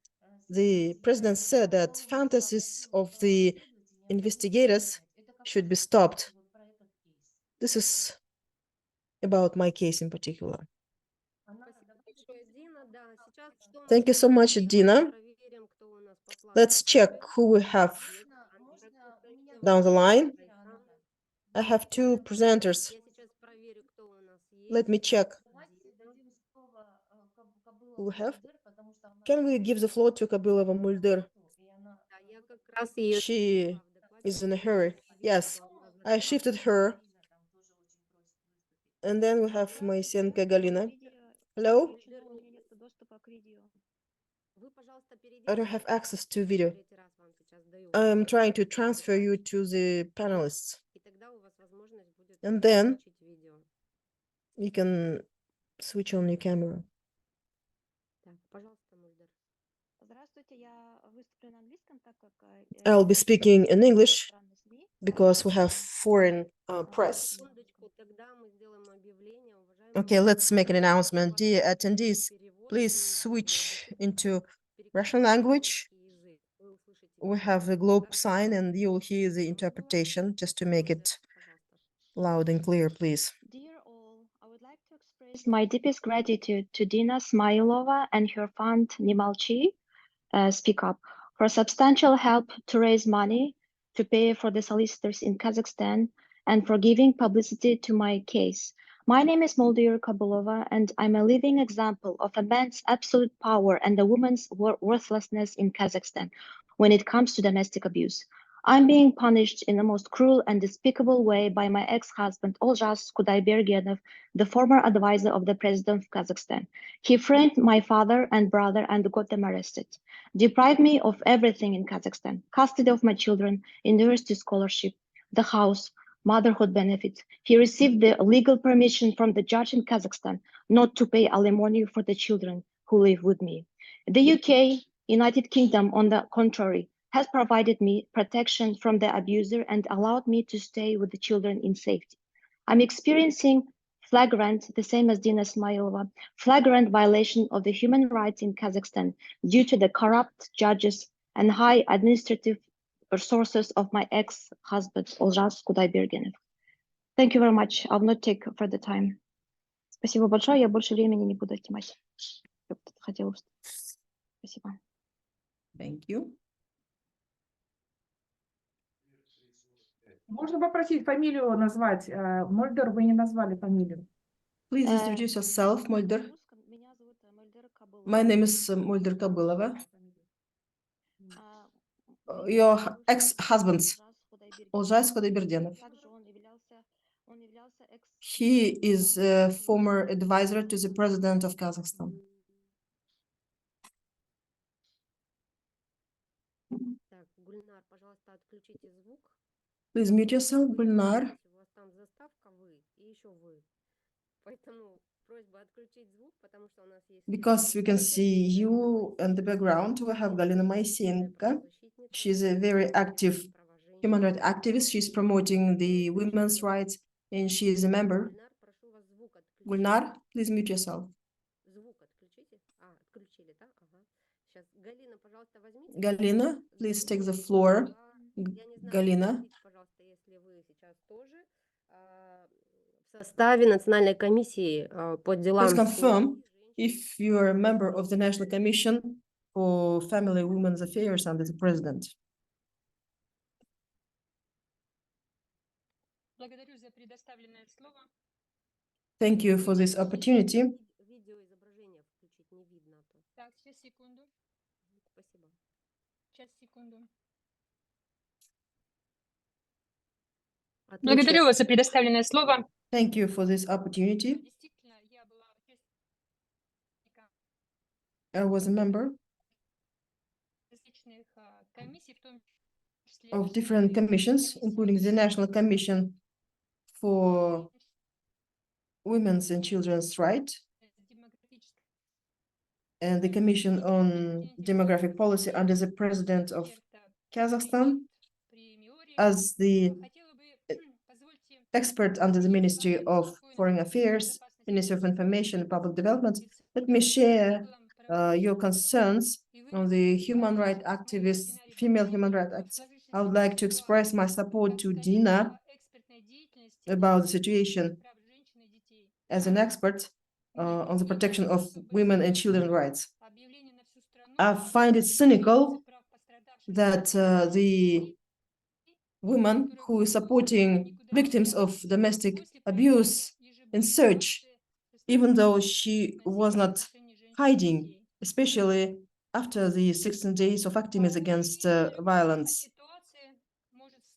The president said that fantasies of the investigators should be stopped. This is about my case in particular. Thank you so much, Dina. Let's check who we have down the line. I have two presenters. Let me check who we have. Can we give the floor to Kabylova Moldir? She is in a hurry. Yes, I shifted her. And then we have Moiseenko Galina. Hello? I don't have access to video. I'm trying to transfer you to the panelists. And then you can switch on your camera. I'll be speaking in English because we have foreign press. Okay, let's make an announcement. Dear attendees, please switch into Russian language. We have the globe sign and you'll hear the interpretation just to make it loud and clear, please. Dear all, I would like to express my deepest gratitude to Dina Smailova and her fund Nemolchi, Speak Up, for substantial help to raise money to pay for the solicitors in Kazakhstan and for giving publicity to my case. My name is Moldir Kabylova, and I'm a living example of a man's absolute power and a woman's worthlessness in Kazakhstan when it comes to domestic abuse. I'm being punished in the most cruel and despicable way by my ex-husband, Oljas Kudaybergenov, the former advisor of the president of Kazakhstan. He framed my father and brother and got them arrested, deprived me of everything in Kazakhstan, custody of my children, university scholarship, the house, motherhood benefits. He received the legal permission from the judge in Kazakhstan not to pay alimony for the children who live with me. The UK, United Kingdom, on the contrary, has provided me protection from the abuser and allowed me to stay with the children in safety. I'm experiencing flagrant, the same as Dina Smailova, flagrant violation of the human rights in Kazakhstan due to the corrupt judges and high administrative resources of my ex-husband, Oljas Kudaybergenov. Thank you very much. I'll not take further time. Спасибо большое. Я больше времени не буду отнимать. Хотела. Спасибо. Thank you. Можно попросить фамилию назвать? Мольдер, вы не назвали фамилию. Please introduce yourself, Moldir. My name is Moldir Kabylova. Your ex-husband's Oljas Kudaybergenov. He is a former advisor to the president of Kazakhstan. Please mute yourself, Gulnar. Because we can see you in the background, we have Galina Moiseenko. She's a very active human rights activist. She's promoting the women's rights, and she is a member. Gulnar, please mute yourself. Galina, please take the floor. Galina. Please confirm if you are a member of the National Commission for Family and Women's Affairs under the President. Thank you for this opportunity. Благодарю вас за предоставленное слово. Thank you for this opportunity. I was a member of different commissions, including the National Commission for women's and children's rights and the Commission on Demographic Policy under the President of Kazakhstan as the expert under the Ministry of Foreign Affairs, Ministry of Information and Public Development. Let me share your concerns on the human rights activists, female human rights activists. I would like to express my support to Dina about the situation as an expert on the protection of women and children's rights. I find it cynical that the woman who is supporting victims of domestic abuse in search, even though she was not hiding, especially after the 16 days of activism against violence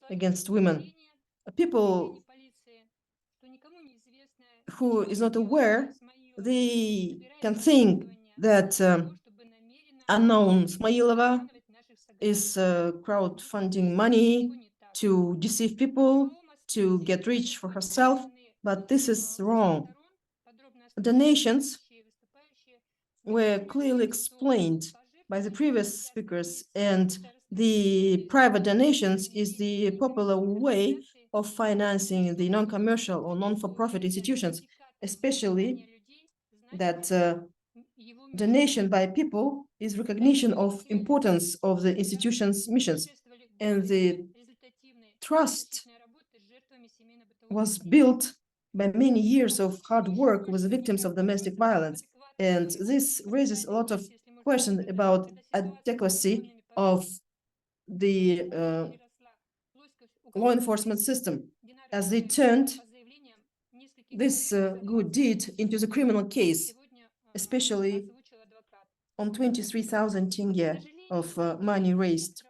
against women. People who is not aware, they can think that unknown Smailova is crowdfunding money to deceive people, to get rich for herself, but this is wrong. Donations were clearly explained by the previous speakers, and the private donations is the popular way of financing the non-commercial or non-for-profit institutions, especially that donation by people is recognition of importance of the institution's missions, and the trust was built by many years of hard work with the victims of domestic violence. And this raises a lot of questions about adequacy of the law enforcement system, as they turned this good deed into the criminal case, especially on 23,000 tenge of money raised.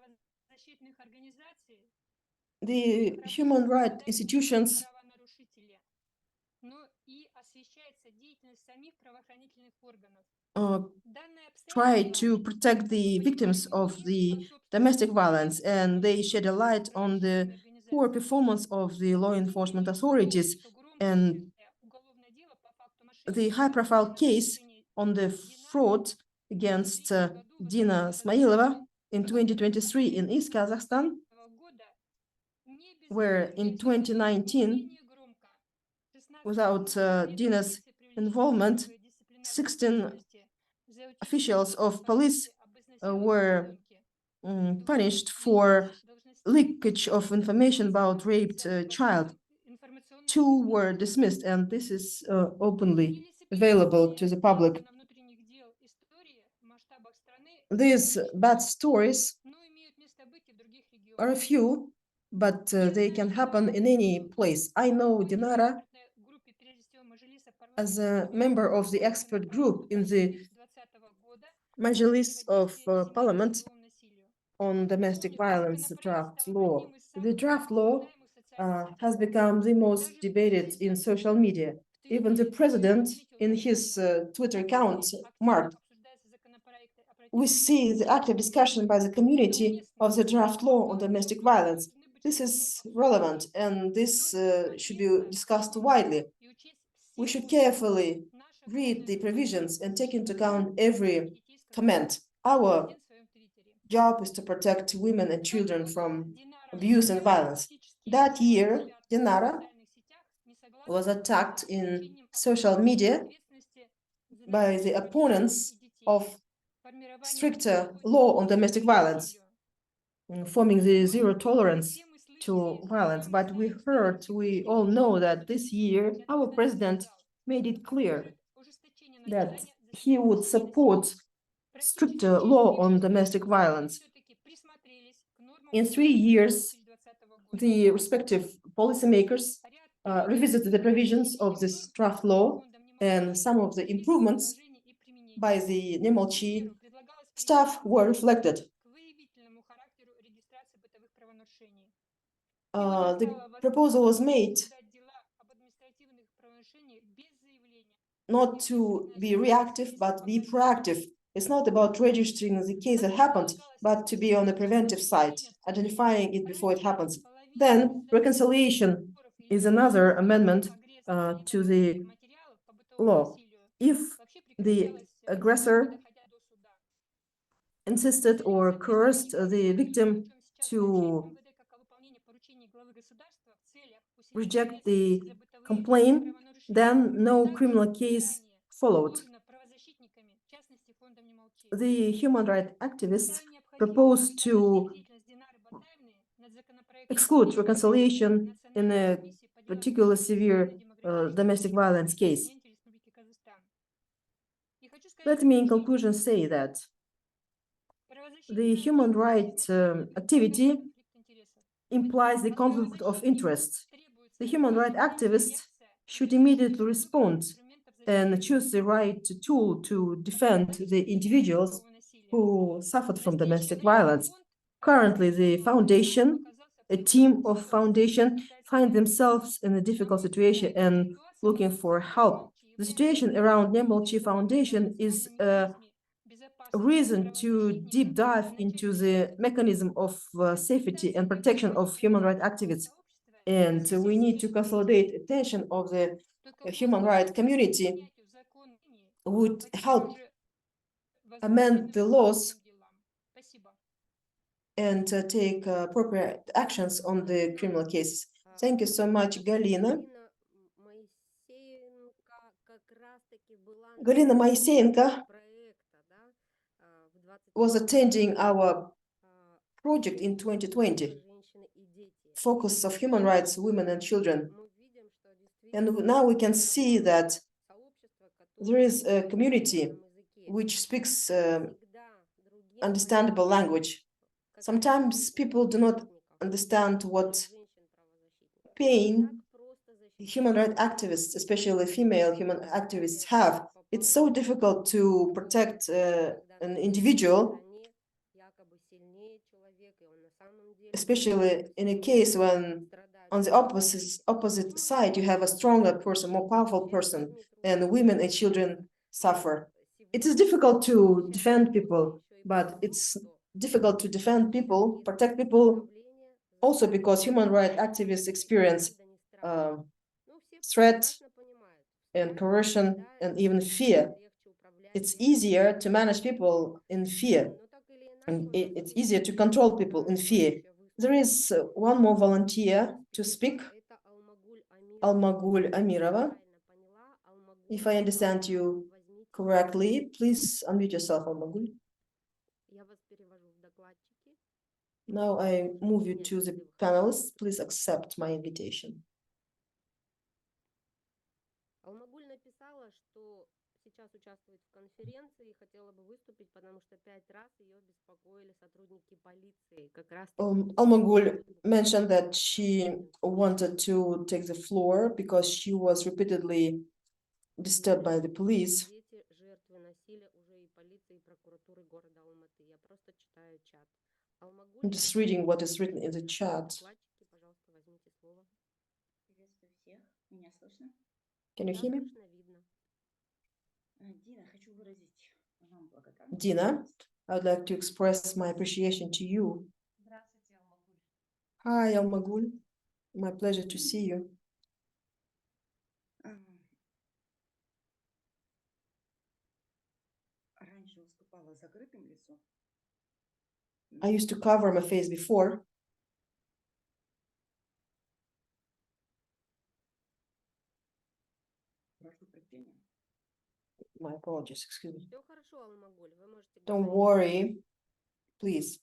The human rights institutions try to protect the victims of the domestic violence, and they shed a light on the poor performance of the law enforcement authorities. And the high-profile case on the fraud against Dina Smailova in 2023 in East Kazakhstan, where in 2019, without Dina's involvement, 16 officials of police were punished for leakage of information about raped child. 2 were dismissed, and this is openly available to the public. These bad stories are a few, but they can happen in any place. I know Dinara as a member of the expert group in the Majlis of Parliament on domestic violence draft law. The draft law has become the most debated in social media. Even the president in his Twitter account marked. We see the active discussion by the community of the draft law on domestic violence. This is relevant, and this should be discussed widely. We should carefully read the provisions and take into account every comment. Our job is to protect women and children from abuse and violence. That year, Dinara was attacked in social media by the opponents of stricter law on domestic violence, forming the zero tolerance to violence. But we all know that this year, our president made it clear that he would support stricter law on domestic violence. In 3 years, the respective policymakers revisited the provisions of this draft law, and some of the improvements by the Nemolchi staff were reflected. The proposal was made not to be reactive, but be proactive. It's not about registering the case that happened, but to be on the preventive side, identifying it before it happens. Then reconciliation is another amendment to the law. If the aggressor insisted or coerced the victim to reject the complaint, then no criminal case followed. The human rights activists proposed to exclude reconciliation in a particularly severe domestic violence case. Let me in conclusion say that the human rights activity implies the conflict of interest. The human rights activists should immediately respond and choose the right tool to defend the individuals who suffered from domestic violence. Currently, the foundation, a team of foundation, find themselves in a difficult situation and looking for help. The situation around Nemolchi Foundation is a reason to deep dive into the mechanism of safety and protection of human rights activists. And we need to consolidate attention of the human rights community would help amend the laws and take appropriate actions on the criminal cases. Thank you so much, Galina. Galina Moiseenko was attending our project in 2020, focus of human rights, women and children. And now we can see that there is a community which speaks understandable language. Sometimes people do not understand what pain human rights activists, especially female human activists, have. It's so difficult to protect an individual, especially in a case when on the opposite side you have a stronger person, more powerful person, and women and children suffer. It is difficult to defend people, but it's difficult to defend people, protect people, also because human rights activists experience threat and coercion and even fear. It's easier to manage people in fear, and it's easier to control people in fear. There is one more volunteer to speak, Almagul Amirova. If I understand you correctly, please unmute yourself, Almagul. Now I move you to the panelists. Please accept my invitation. Almagul mentioned that she wanted to take the floor because she was repeatedly disturbed by the police. I'm just reading what is written in the chat. Can you hear me? Dina, I would like to express my appreciation to you. Hi, Almagul. My pleasure to see you. I used to cover my face before. My apologies, excuse me. Don't worry, please.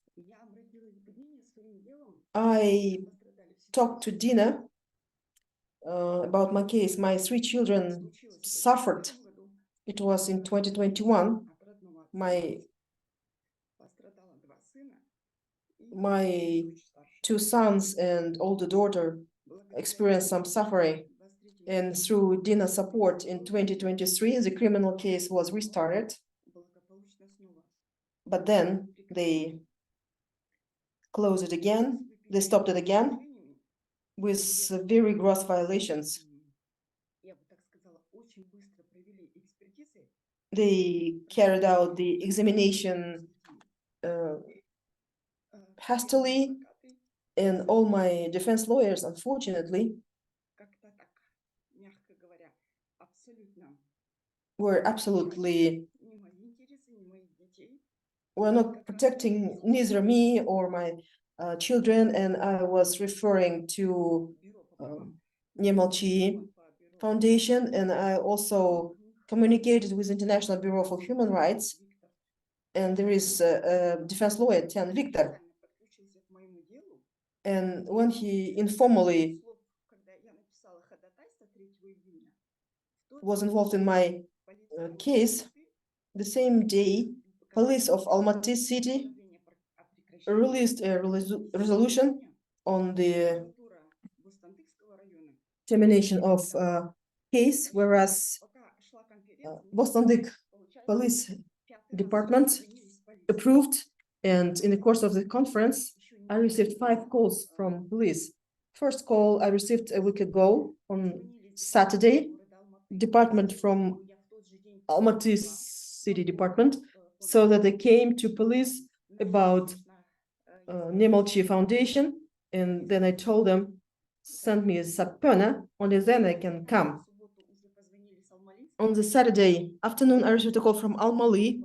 I talked to Dina about my case. My 3 children suffered. It was in 2021. My 2 sons and older daughter experienced some suffering. And through Dina's support in 2023, the criminal case was restarted. But then they closed it again. They stopped it again with very gross violations. They carried out the examination hastily, and all my defense lawyers, unfortunately, were not protecting neither me or my children, and I was referring to Nemolchi Foundation, and I also communicated with International Bureau for Human Rights, and there is a defense lawyer, Tian Victor, and when he informally was involved in my case, the same day, police of Almaty city released a resolution on the termination of case, whereas Bostandyk police department approved, and in the course of the conference, I received 5 calls from police. First call I received a week ago on Saturday, department from Almaty city department, so that they came to police about Nemolchi Foundation, and then I told them, send me a subpoena, only then I can come. On the Saturday afternoon, I received a call from Almaty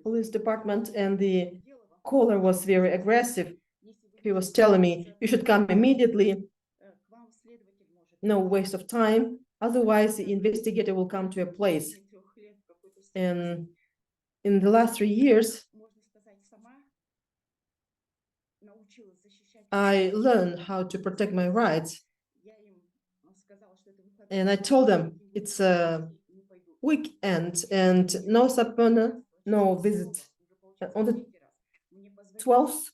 police department, and the caller was very aggressive. He was telling me, you should come immediately, no waste of time, otherwise the investigator will come to a place. And in the last 3 years, I learned how to protect my rights. And I told them it's a weekend and no subpoena, no visit. On the 12th,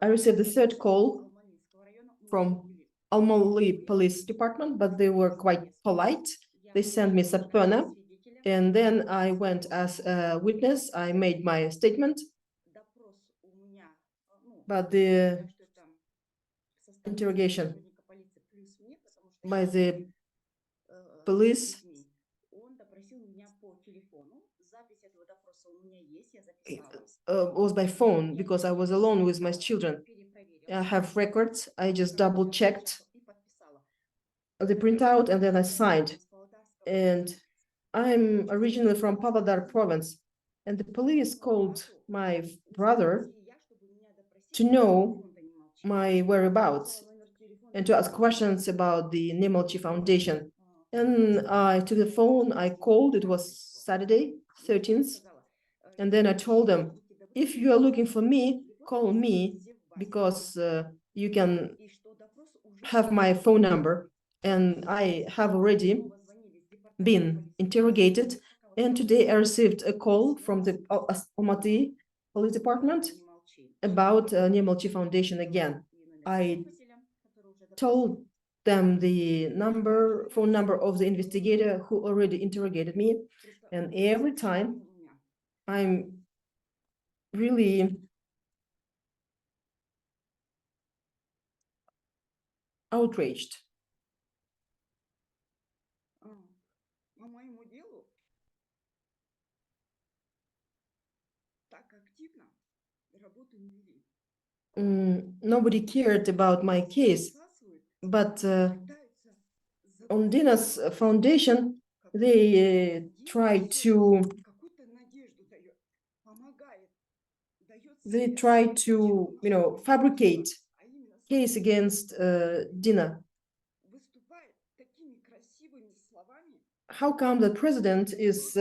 I received the 3rd call from Almaty police department, but they were quite polite. They sent me subpoena, and then I went as a witness. I made my statement, but the interrogation by the police was by phone, because I was alone with my children. I have records. I just double checked the printout and then I signed. And I'm originally from Pavlodar province, and the police called my brother to know my whereabouts and to ask questions about the Nemolchi Foundation. And I took the phone, I called, it was Saturday, 13th, and then I told them, if you are looking for me, call me, because you can have my phone number. And I have already been interrogated, and today I received a call from the Almaty police department about Nemolchi Foundation again. I told them the phone number of the investigator who already interrogated me, and every time I'm really outraged. Nobody cared about my case, but on Dina's foundation, they tried to fabricate case against Dina. How come the president is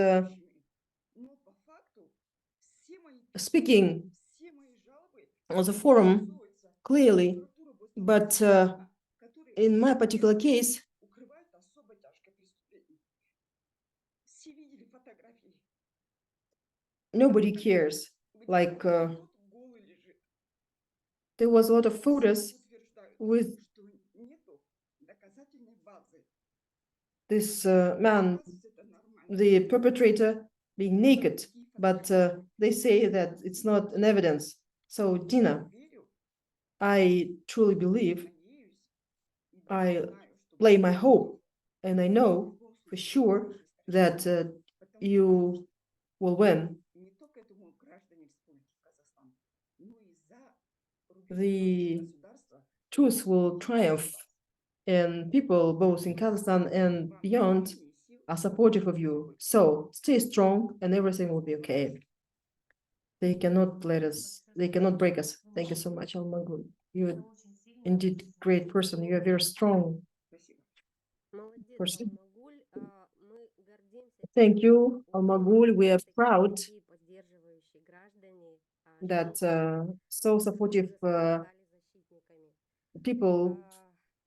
speaking on the forum clearly, but in my particular case, nobody cares. Like there was a lot of photos with this man, the perpetrator, being naked, but they say that it's not an evidence. So Dina, I truly believe, I lay my hope, and I know for sure that you will win. The truth will triumph, and people both in Kazakhstan and beyond are supportive of you. So stay strong and everything will be okay. They cannot break us. Thank you so much, Almagul. You're indeed great person. You are very strong Молодец, person. Алмагуль. Мы гордимся Thank you, Almagul. We are proud такие поддерживающие граждане, that что so supportive стали защитниками. people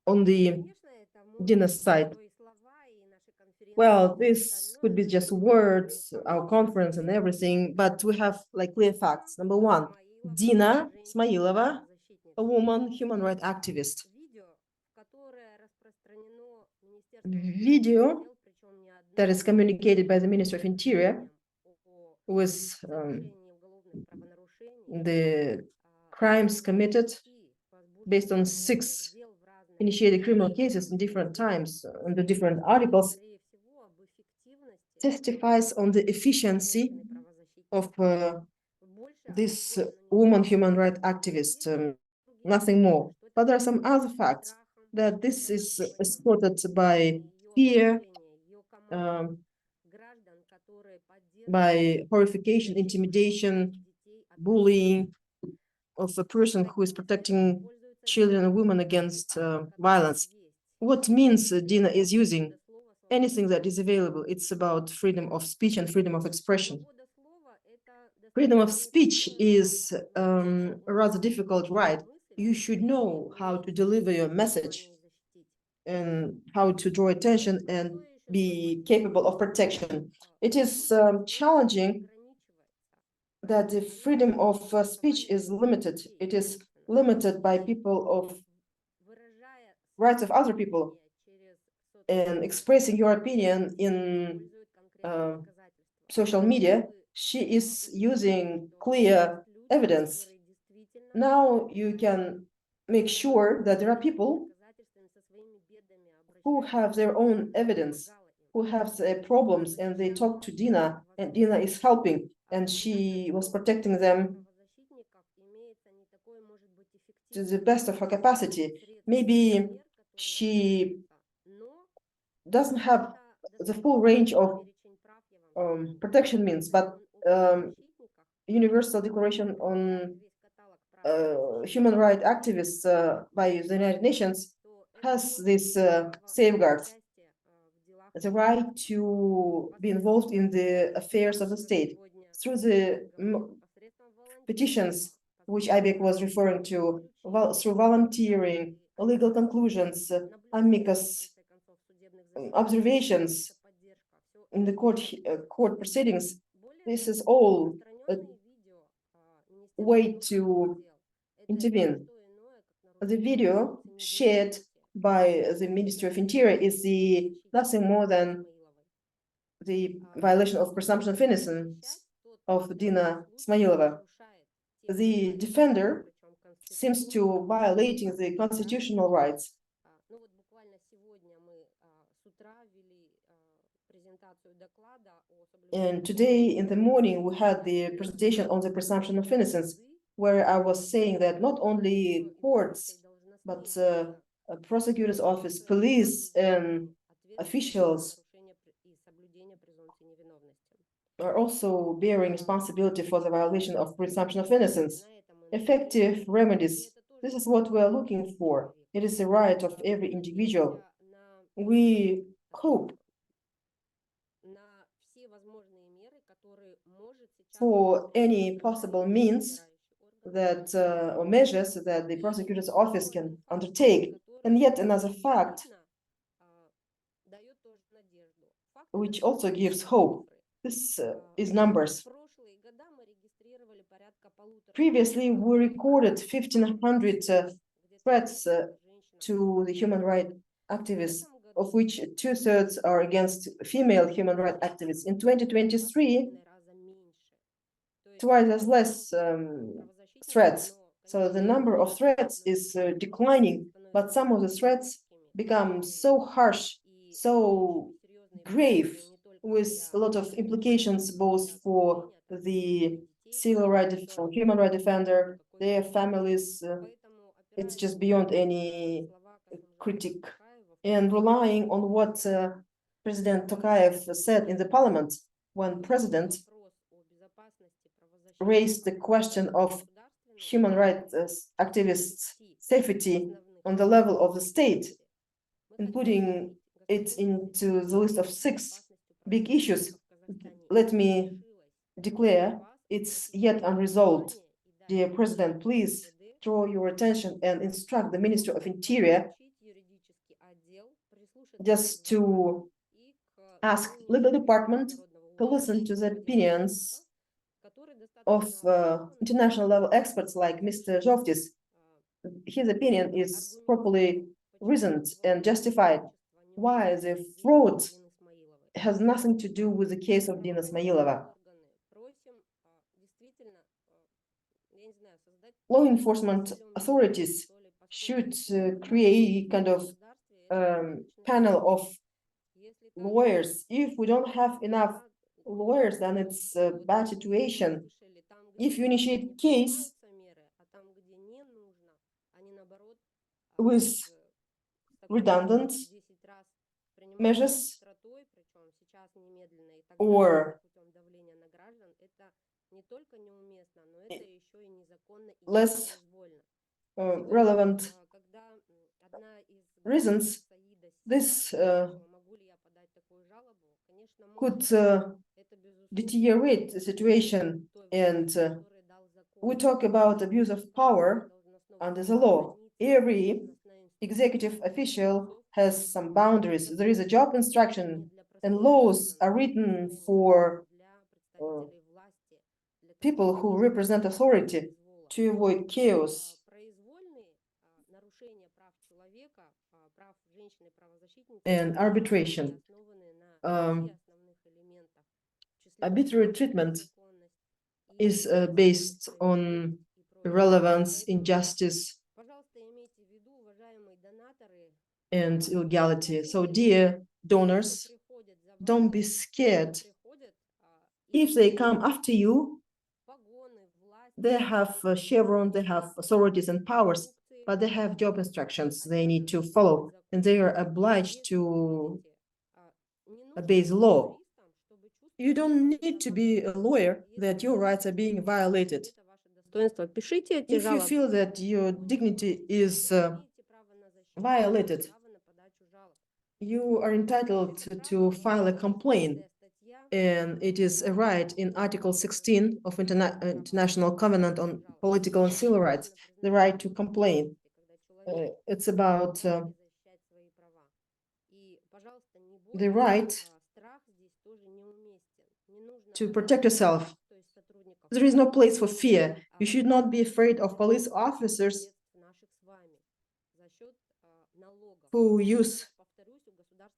on the Конечно, это Dina's могут side. быть слова и наши конференции, Well, и this остальное, could be но just на words, самом our деле conference and everything, but we have like clear facts. Number one, Смаилова, Dina женщина, Smailova, правозащитница. a woman human rights activist. Видео, в которое распространено Министерство Video внутренних дел, причем не одно, that is communicated by the Ministry of Interior о with совершении уголовных правонарушений, the crimes committed based on 6 дел в разное initiated criminal cases in different times under different articles, скорее всего, об эффективности testifies on the efficiency правозащитника. of Больше this определенно woman human rights activist, nothing more. But there are some other facts that this is supported by fear, граждан, которые by horrification, intimidation, bullying of a person who is protecting children and women against violence. What means Dina is using anything that is available? It's about freedom of speech and freedom of expression. Freedom of speech is a rather difficult right. You should know how to deliver your message and how to draw attention and be capable of protection. It is challenging that the freedom of speech is limited. It is limited by people of rights of other people, and expressing your opinion in social media. She is using clear evidence. Now you can make sure that there are people who have their own evidence, who have their problems, and they talk to Dina, and Dina is helping, and she was protecting them to the best of her capacity. Maybe she doesn't have the full range of protection means, but Universal Declaration on Human Rights Activists by the United Nations has this safeguards, the right to be involved in the affairs of the state through the petitions, which Aibek was referring to, through volunteering, legal conclusions, amicus observations in the court proceedings. This is all a way to intervene. The video shared by the Ministry of Interior is nothing more than the violation of presumption of innocence of Dina Smailova. The defender seems to violating the constitutional rights. And today in the morning, we had the presentation on the presumption of innocence, where I was saying that not only courts, but prosecutor's office, police, and officials are also bearing responsibility for the violation of presumption of innocence. Effective remedies. This is what we are looking for. It is the right of every individual. We hope for any possible means that or measures that the prosecutor's office can undertake. And yet another fact, which also gives hope, this is numbers. Previously, we recorded 1,500 threats to the human rights activists, of which 2/3 are against female human rights activists. In 2023, twice as less threats. So the number of threats is declining, but some of the threats become so harsh, so grave, with a lot of implications both for the civil rights, for human rights defender, their families. It's just beyond any critique. And relying on what President Tokayev said in the parliament when president raised the question of human rights activists' safety on the level of the state and putting it into the list of 6 big issues. Let me declare it's yet unresolved. Dear President, please draw your attention and instruct the Ministry of Interior just to ask legal department to listen to the opinions of international level experts like Mr. Zhovtis. His opinion is properly reasoned and justified. Why the fraud has nothing to do with the case of Dina Smailova. Law enforcement authorities should create kind of panel of lawyers. If we don't have enough lawyers, then it's a bad situation. If you initiate case with redundant measures or less relevant reasons, this could deteriorate the situation. And we talk about abuse of power under the law. Every executive official has some boundaries. There is a job instruction, and laws are written for people who represent authority to avoid chaos. And arbitration. Arbitrary treatment is based on irrelevance, injustice, and illegality. So, dear donors, don't be scared. If they come after you, they have a chevron, they have authorities and powers, but they have job instructions they need to follow, and they are obliged to obey the law. You don't need to be a lawyer that your rights are being violated. If you feel that your dignity is violated, you are entitled to file a complaint, and it is a right in Article 16 of International Covenant on Political and Civil Rights, the right to complain. It's about the right to protect yourself. There is no place for fear. You should not be afraid of police officers who use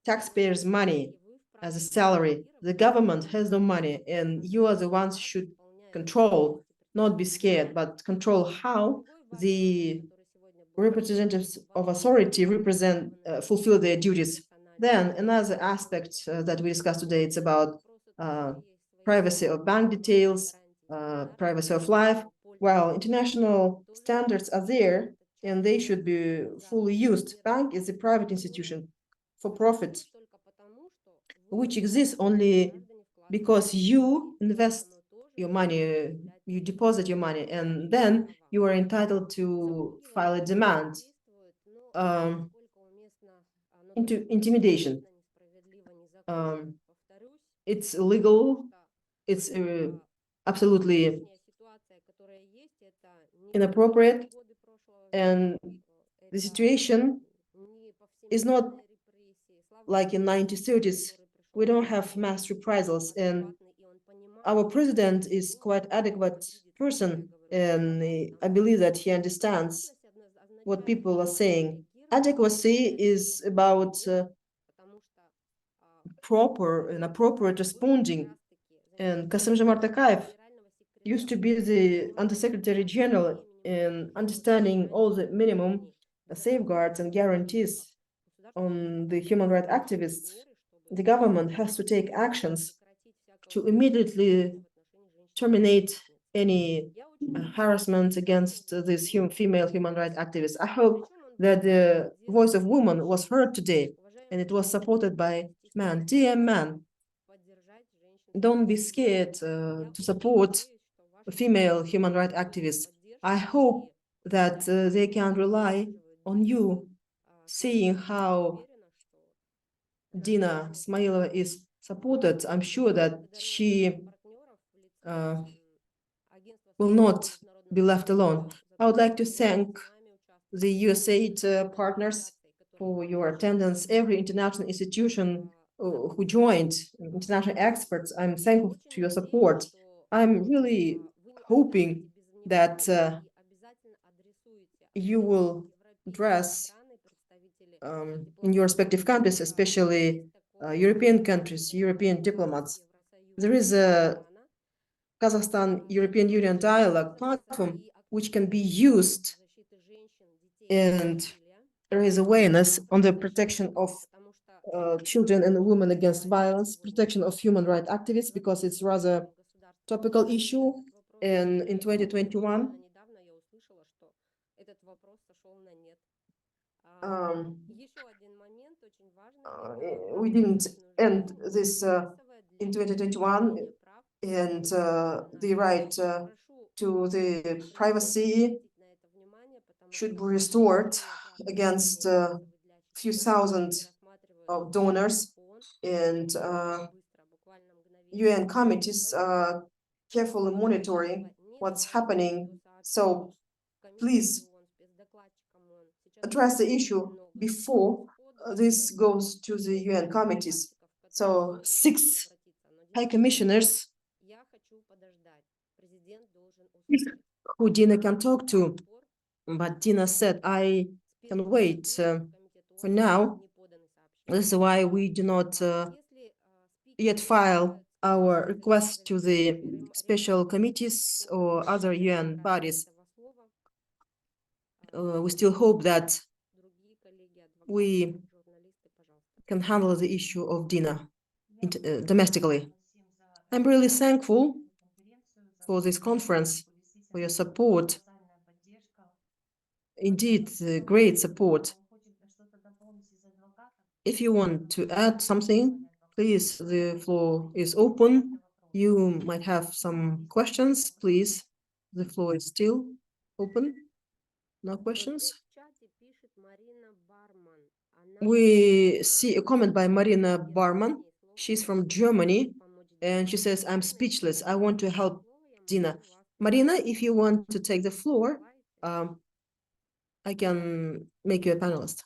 taxpayers' money as a salary. The government has no money, and you are the ones who should control, not be scared, but control how the representatives of authority fulfill their duties. Then another aspect that we discussed today, it's about privacy of bank details, privacy of life. Well, international standards are there, and they should be fully used. Bank is a private institution for profit, which exists only because you invest your money, you deposit your money, and then you are entitled to file a demand. Into intimidation. It's illegal, it's absolutely inappropriate, and the situation is not like in 1930s. We don't have mass reprisals, and our president is quite adequate person, and I believe that he understands what people are saying. Adequacy is about proper and appropriate responding. And Kassym-Jomart Tokayev used to be the Undersecretary General in understanding all the minimum safeguards and guarantees on the human rights activists. The government has to take actions to immediately terminate any harassment against these female human rights activists. I hope that the voice of women was heard today, and it was supported by man, dear man, don't be scared to support female human rights activists. I hope that they can rely on you, seeing how Dina Smailova is supported. I'm sure that she will not be left alone. I would like to thank the USAID partners for your attendance, every international institution who joined, international experts. I'm thankful to your support. I'm really hoping that you will address in your respective countries, especially European countries, European diplomats. There is a Kazakhstan European Union dialogue platform which can be used and raise awareness on the protection of children and women against violence, protection of human rights activists, because it's rather topical issue. And in 2021, we didn't end this in 2021, and the right to the privacy should be restored against a few thousand of donors, and UN committees are carefully monitoring what's happening. So please address the issue before this goes to the UN committees. So 6 high commissioners who Dina can talk to, but Dina said, I can wait for now. This is why we do not yet file our request to the special committees or other UN bodies. We still hope that we can handle the issue of Dina domestically. I'm really thankful for this conference, for your support. Indeed, great support. If you want to add something, please, the floor is open. You might have some questions, please. The floor is still open. No questions? We see a comment by Marina Barman. She's from Germany, and she says, I'm speechless. I want to help Dina. Marina, if you want to take the floor, I can make you a panelist.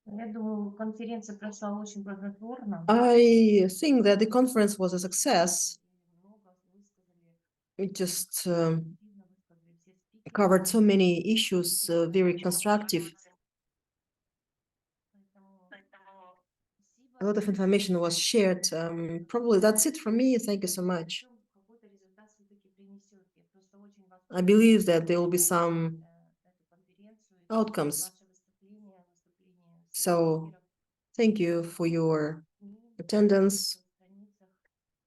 Я думаю, конференция прошла очень плодотворно. I think that the conference was a success. It just covered so many issues, very constructive. A lot of information was shared. Probably that's it from me. Thank you so much. I believe that there will be some outcomes. So thank you for your attendance.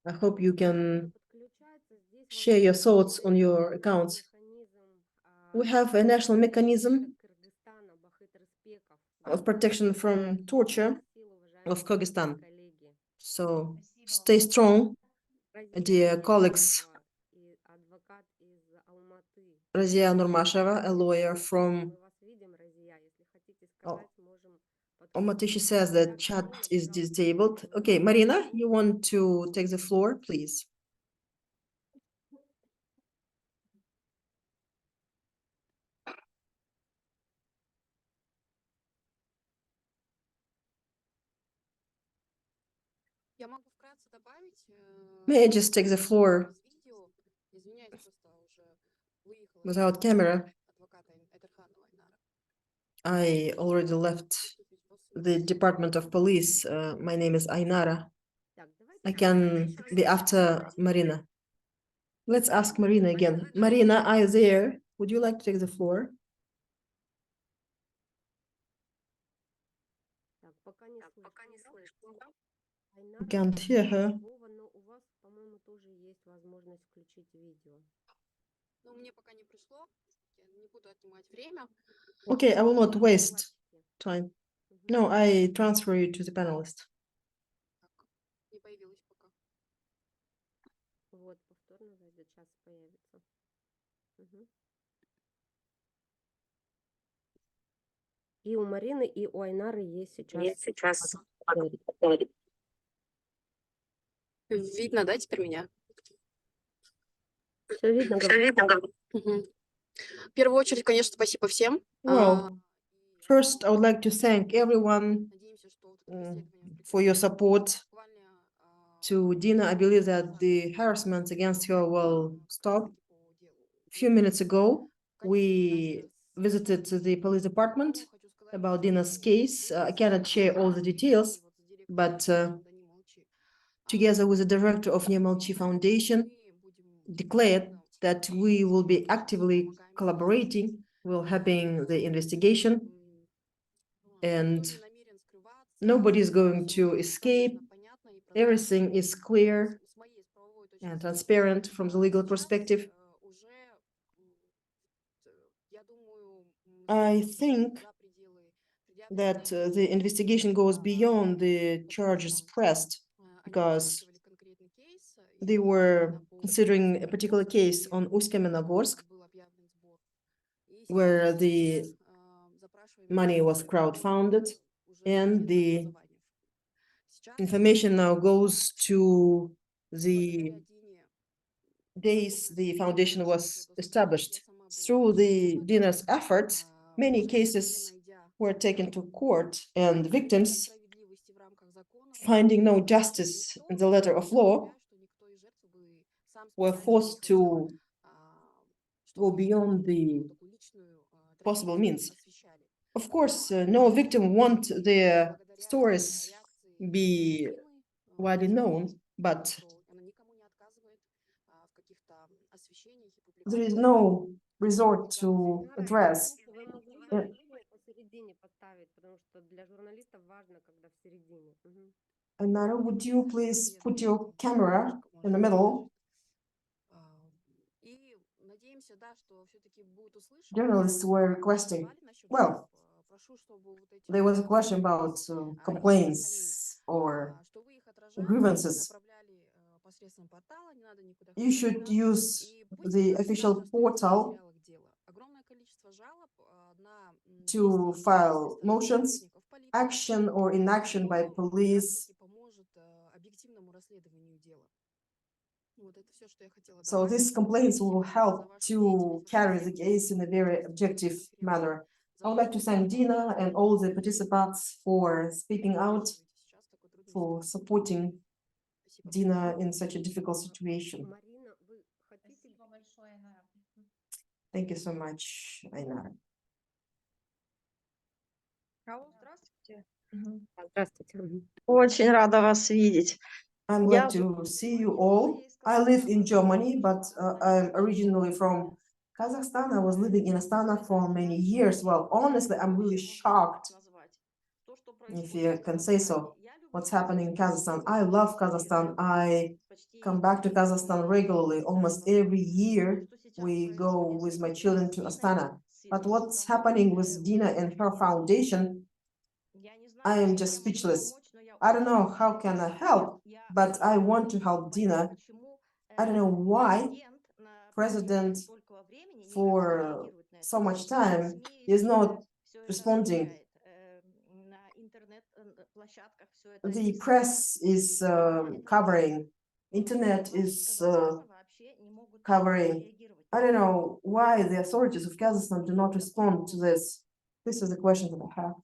I hope you can share your thoughts on your accounts. We have a national mechanism of protection from torture of Kyrgyzstan. So stay strong, dear colleagues. Razia Nurmasheva, a lawyer from Almaty, she says that chat is disabled. Okay, Marina, you want to take the floor, please? May I just take the floor without camera? I already left the Department of Police. My name is Ainara. I can be after Marina. Let's ask Marina again. Marina, are you there? Would you like to take the floor? Так, пока не слышно. We Айнара can't hear her. Вова, но у вас, по-моему, тоже есть возможность включить видео. Но мне пока не пришло. Я не буду отнимать время. Okay, I will not waste Докладчики. time. Мгм. No, I transfer you to the panelist. Так, не появилось пока. Вот, повторно зайдет, сейчас появится. Мгм. И у Марины, и у Айнары есть сейчас. говорить. Видно, да, теперь меня? Все видно, говорю. Мгм. В первую очередь, конечно, спасибо всем. Well, first, I would like to thank everyone Надеемся, что вот это преследование for your support буквально to Dina. I believe that the harassment against her will stop. по делу. A few minutes ago, Конечно, we даже visited the police department хочу сказать, about что Dina's case. I cannot share all the details, и вот с директором but фонда Немолчи, together with the director of Nemolchi Foundation, мы будем declared that we will be actively collaborating, will helping the investigation, and никто не намерен скрываться, nobody is going всё to escape. достаточно понятно и прозрачно. Everything is clear С моей, с правовой точки and зрения. transparent from the legal Сейчас, perspective. уже, я думаю, I заходит think за пределы that предъявленных the investigation goes beyond the charges pressed, Они because рассматривали конкретный кейс, they were considering a particular case on Uсть-Каменогорsk, был объявлен сбор. И where сейчас the уже, запрашиваем money was информацию, crowdfunded, уже and отдельных the образований. Сейчас, information now goes to the благодаря Дине, days the foundation was я established. сама была Through the очень Dina's efforts, many cases найдя were taken to court, and victims, справедливости в рамках закона, finding no justice in the letter of law, что никто из жертв бы сам were специально не forced хотел, to чтобы go beyond the такую личную possible трагедию means. освещали. Of course, no victim want their Благодаря stories реакции be Дины, widely known, but что она никому не отказывает в каких-то освещениях и there is публикациях. no resort to Айнара, address. вы могли бы видео посередине поставить, потому что для журналистов важно, когда в середине. Мгм. Anara, would you please put your camera in the middle? И надеемся, да, что все-таки будет услышано. Journalists were requesting. Звали насчет Well, жалоб. Прошу, чтобы вот эти there was a question жалобы, about complaints or что вы их отражали, grievances. направляли посредством портала, не надо никуда You ходить, should да. use И пусть the всегда official остаются в portal материалах дела. Огромное количество жалоб на to действия file непосредственно motions, сотрудников полиции, action or inaction by что как police. раз-таки поможет объективному расследованию дела. Вот это все, что я хотела So добавить. these complaints will Спасибо за help вашу to деятельность. carry the case in a very objective manner. I would like to thank Dina and all the participants for speaking out, Сейчас в такой трудной for ситуации. supporting Спасибо. Dina in such a difficult situation. Марина, вы хотите... Спасибо большое, Анара. Thank you so much, Ainara. Здравствуйте. Здравствуйте. Мгм. Очень рада вас видеть. I'm glad to see you all. I live in Germany, but I'm originally from Kazakhstan. I was living in Astana for many years. Well, honestly, I'm really shocked, if you can say so, what's happening in Kazakhstan. I love Kazakhstan. I come back to Kazakhstan regularly. Almost every year, we go with my children to Astana. But what's happening with Dina and her foundation, I am just speechless. I don't know how can I help, but I want to help Dina. I don't know why president for so much time is not responding. The press is covering, internet is covering. I don't know why the authorities of Kazakhstan do not respond to this. This is the question that I have.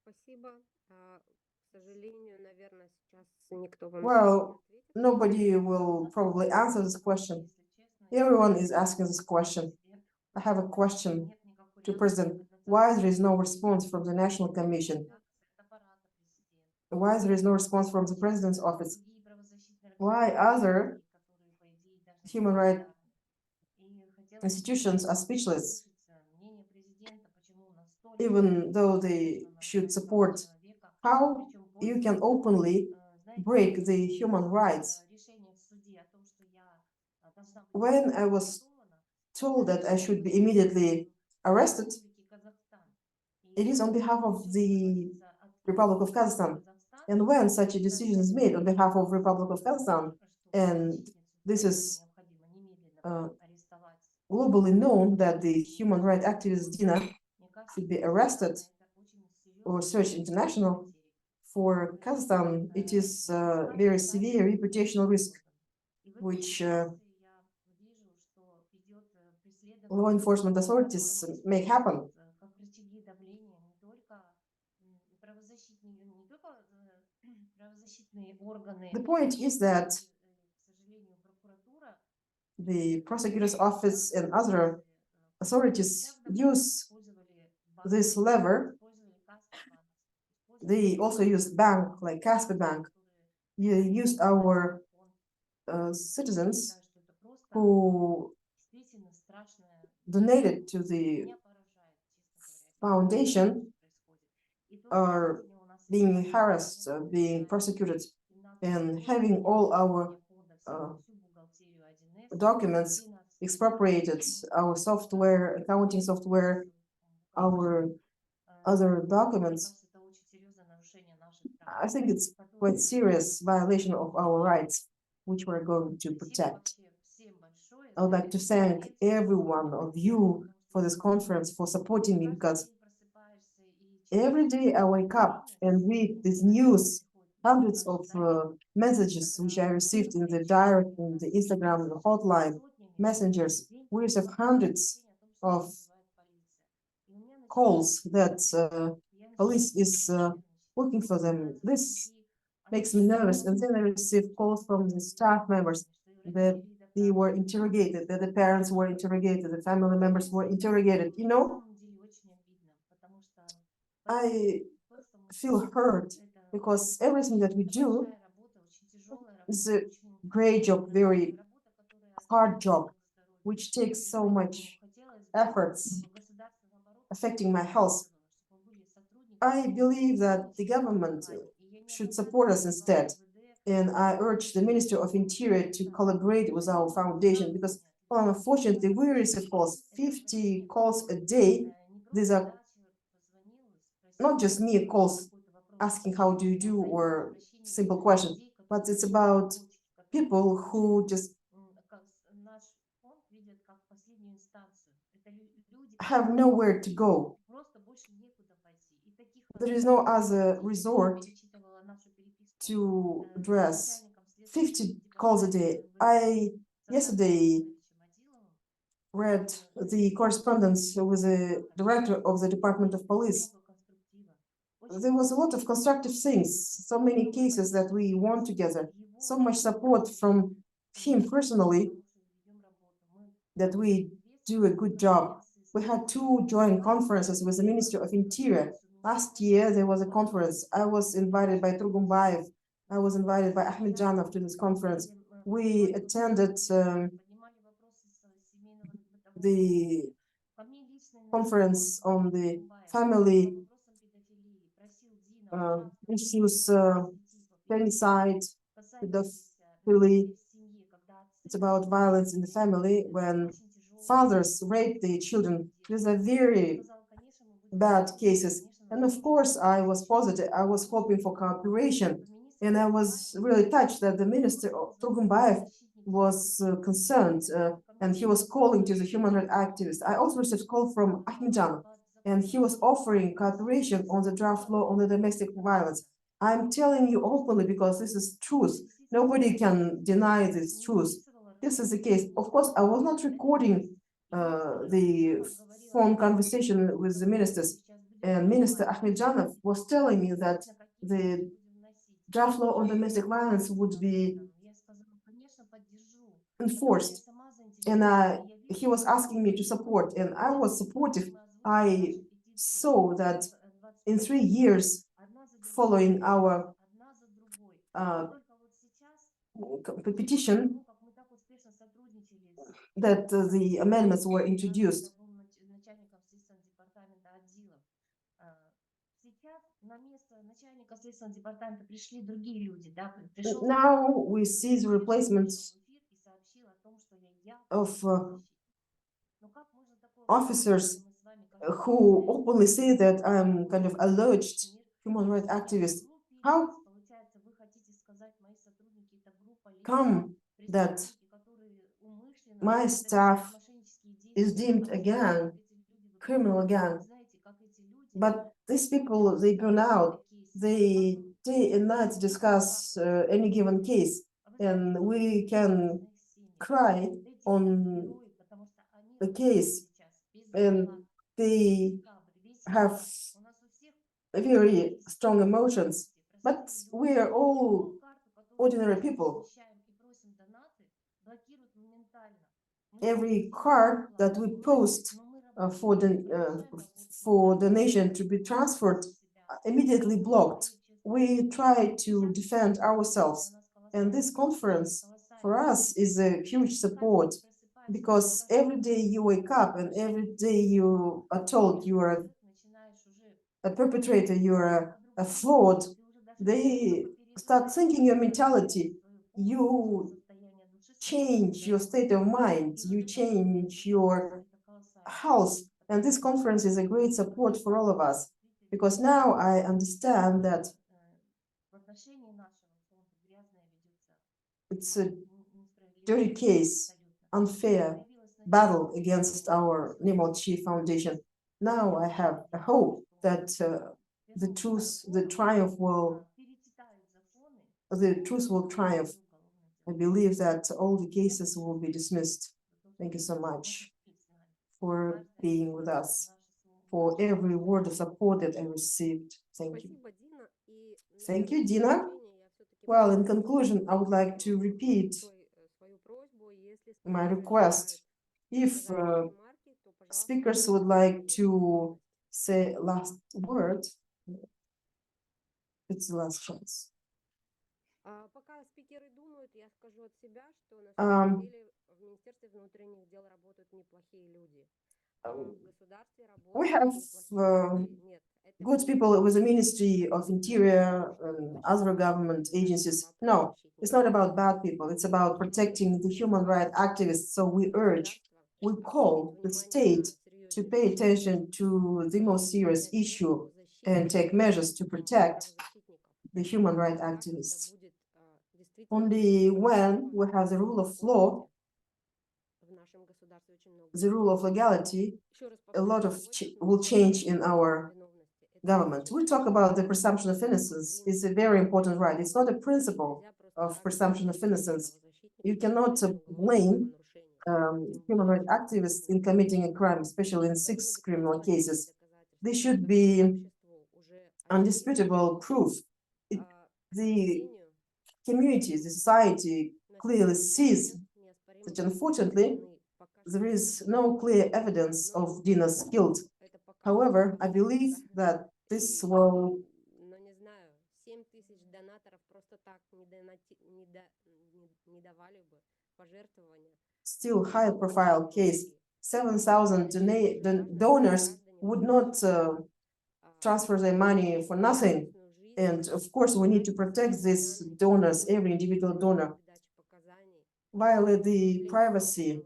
Спасибо. К сожалению, наверное, сейчас никто вам Well, не ответит. nobody will probably answer this question. Everyone is asking this question. I have a question to President. Why there is no response from the National Commission? Why there is no response from the President's office? Why other human rights institutions are speechless, even though they should support. How you can openly break the human rights? When I was told that I should be immediately arrested, it is on behalf of the Republic of Kazakhstan. And when such a decision is made on behalf of Republic of Kazakhstan, and this is globally known that the human rights activist Dina should be arrested or searched international, for Kazakhstan, it is a very severe reputational risk, which law enforcement authorities make happen. The point is that the prosecutor's office and other authorities use this lever. They also use bank like Kaspi Bank. You used our citizens who donated to the foundation are being harassed, being prosecuted, and having all our documents expropriated, our software, accounting software, our other documents. I think it's quite serious violation of our rights, which we're going to protect. I would like to thank every one of you for this conference, for supporting me, because every day I wake up and read this news, hundreds of messages which I received in the direct, in the Instagram, the hotline, messengers. We receive hundreds of calls that police is looking for them. This makes me nervous. And then I receive calls from the staff members that they were interrogated, that the parents were interrogated, the family members were interrogated. You know, I feel hurt because everything that we do is a great job, very hard job, which takes so much efforts affecting my health. I believe that the government should support us instead. And I urge the Ministry of Interior to collaborate with our foundation, because unfortunately we receive calls, 50 calls a day. These are not just mere calls asking how do you do or simple questions, but it's about people who just have nowhere to go. There is no other resort to address. 50 calls a day. I yesterday read the correspondence with the director of the Department of Police. There was a lot of constructive things, so many cases that we won together, so much support from him personally that we do a good job. We had 2 joint conferences with the Ministry of Interior. Last year, there was a conference. I was invited by Turgumbayev. I was invited by Ahmedjanov to this conference. We attended the conference on the family issues, femicide, pedophilia. It's about violence in the family when fathers rape their children. These are very bad cases. And of course, I was positive. I was hoping for cooperation. And I was really touched that the minister, Turgumbayev, was concerned and he was calling to the human rights activists. I also received a call from Ahmedjanov, and he was offering cooperation on the draft law on the domestic violence. I'm telling you openly because this is truth. Nobody can deny this truth. This is the case. Of course, I was not recording the phone conversation with the ministers, and Minister Ahmedjanov was telling me that the draft law on domestic violence would be enforced, and he was asking me to support, and I was supportive. I saw that in 3 years following our petition, that the amendments were introduced. Начальником Следственного департамента отделов. Сейчас на место начальника Следственного департамента пришли другие люди, да? Пришел Now we see the replacement и сообщил о том, что я of Ну как можно такое officers мы с вами как who openly say that I'm kind of alleged human rights activist. How получается, вы хотите сказать, мои сотрудники это группа лиц, come that преступники, которые умышленно my staff совершают мошеннические is действия, deemed а вы again знаете, как эти люди criminal again? знаете, как эти люди But these people, they burn out. They day and night discuss any given case, and we can cry on the case, and they have very strong emotions. But we are all ordinary people. Every card that we post for the nation to be transferred immediately blocked. We try to defend ourselves, and this conference for us is a huge support, because every day you wake up and every day you are told you are a perpetrator, you are a fraud. They start thinking your mentality. You change your state of mind, you change your house, and this conference is a great support for all of us, because now I understand that it's a dirty case, unfair battle against our Nemolchi Foundation. Now I have a hope that the truth will triumph. I believe that all the cases will be dismissed. Thank you so much for being with us, for every word of support that I received. Thank you. Thank you, Dina. Well, in conclusion, I would like to repeat my request. If speakers would like to say last word, it's the last chance. Пока спикеры думают, я скажу от себя, что на самом деле в Министерстве внутренних дел работают неплохие люди. В государстве We работают have неплохие люди. Нет, это good people with the Ministry of Interior and other government agencies. No, it's not about bad people. It's about protecting the human rights activists. So we call the state to pay attention to the most serious issue and take measures to protect the human rights activists. Only when we have the rule of law, the rule of legality, a lot of will change in our government. We talk about the presumption of innocence. It's a very important right. It's not a principle of presumption of innocence. You cannot blame human rights activists in committing a crime, especially in 6 criminal cases. There should be undisputable proof. The community, the society clearly sees that unfortunately there is no clear evidence of Dina's guilt. However, I believe that this will still high profile case. 7,000 donors would not transfer their money for nothing. And of course, we need to protect these donors, every individual donor, violate the privacy,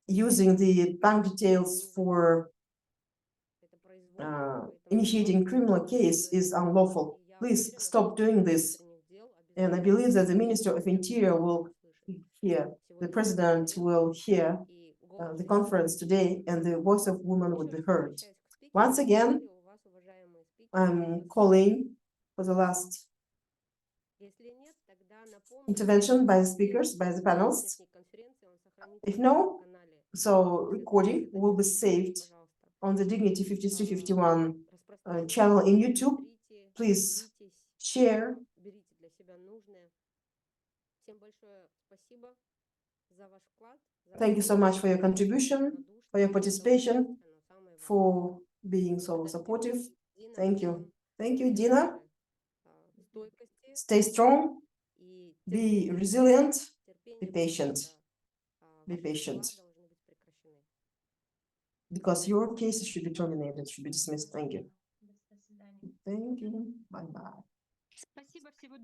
using the bank details for initiating criminal case is unlawful. Please stop doing this. And I believe that the Minister of Interior will hear, the President will hear the conference today, and the voice of women will be heard. Once again, I'm calling for the last intervention by the speakers, by the panelists. If no, so recording will be saved on the Dignity 5351 channel in YouTube. Please share. Thank you so much for your contribution, for your participation, for being so supportive. Thank you. Thank you, Dina. Stay strong, be resilient, be patient. be patient. должны быть прекращены. Because your case should be terminated, should be dismissed. Thank you. До свидания. Thank you. Bye-bye. Спасибо, всего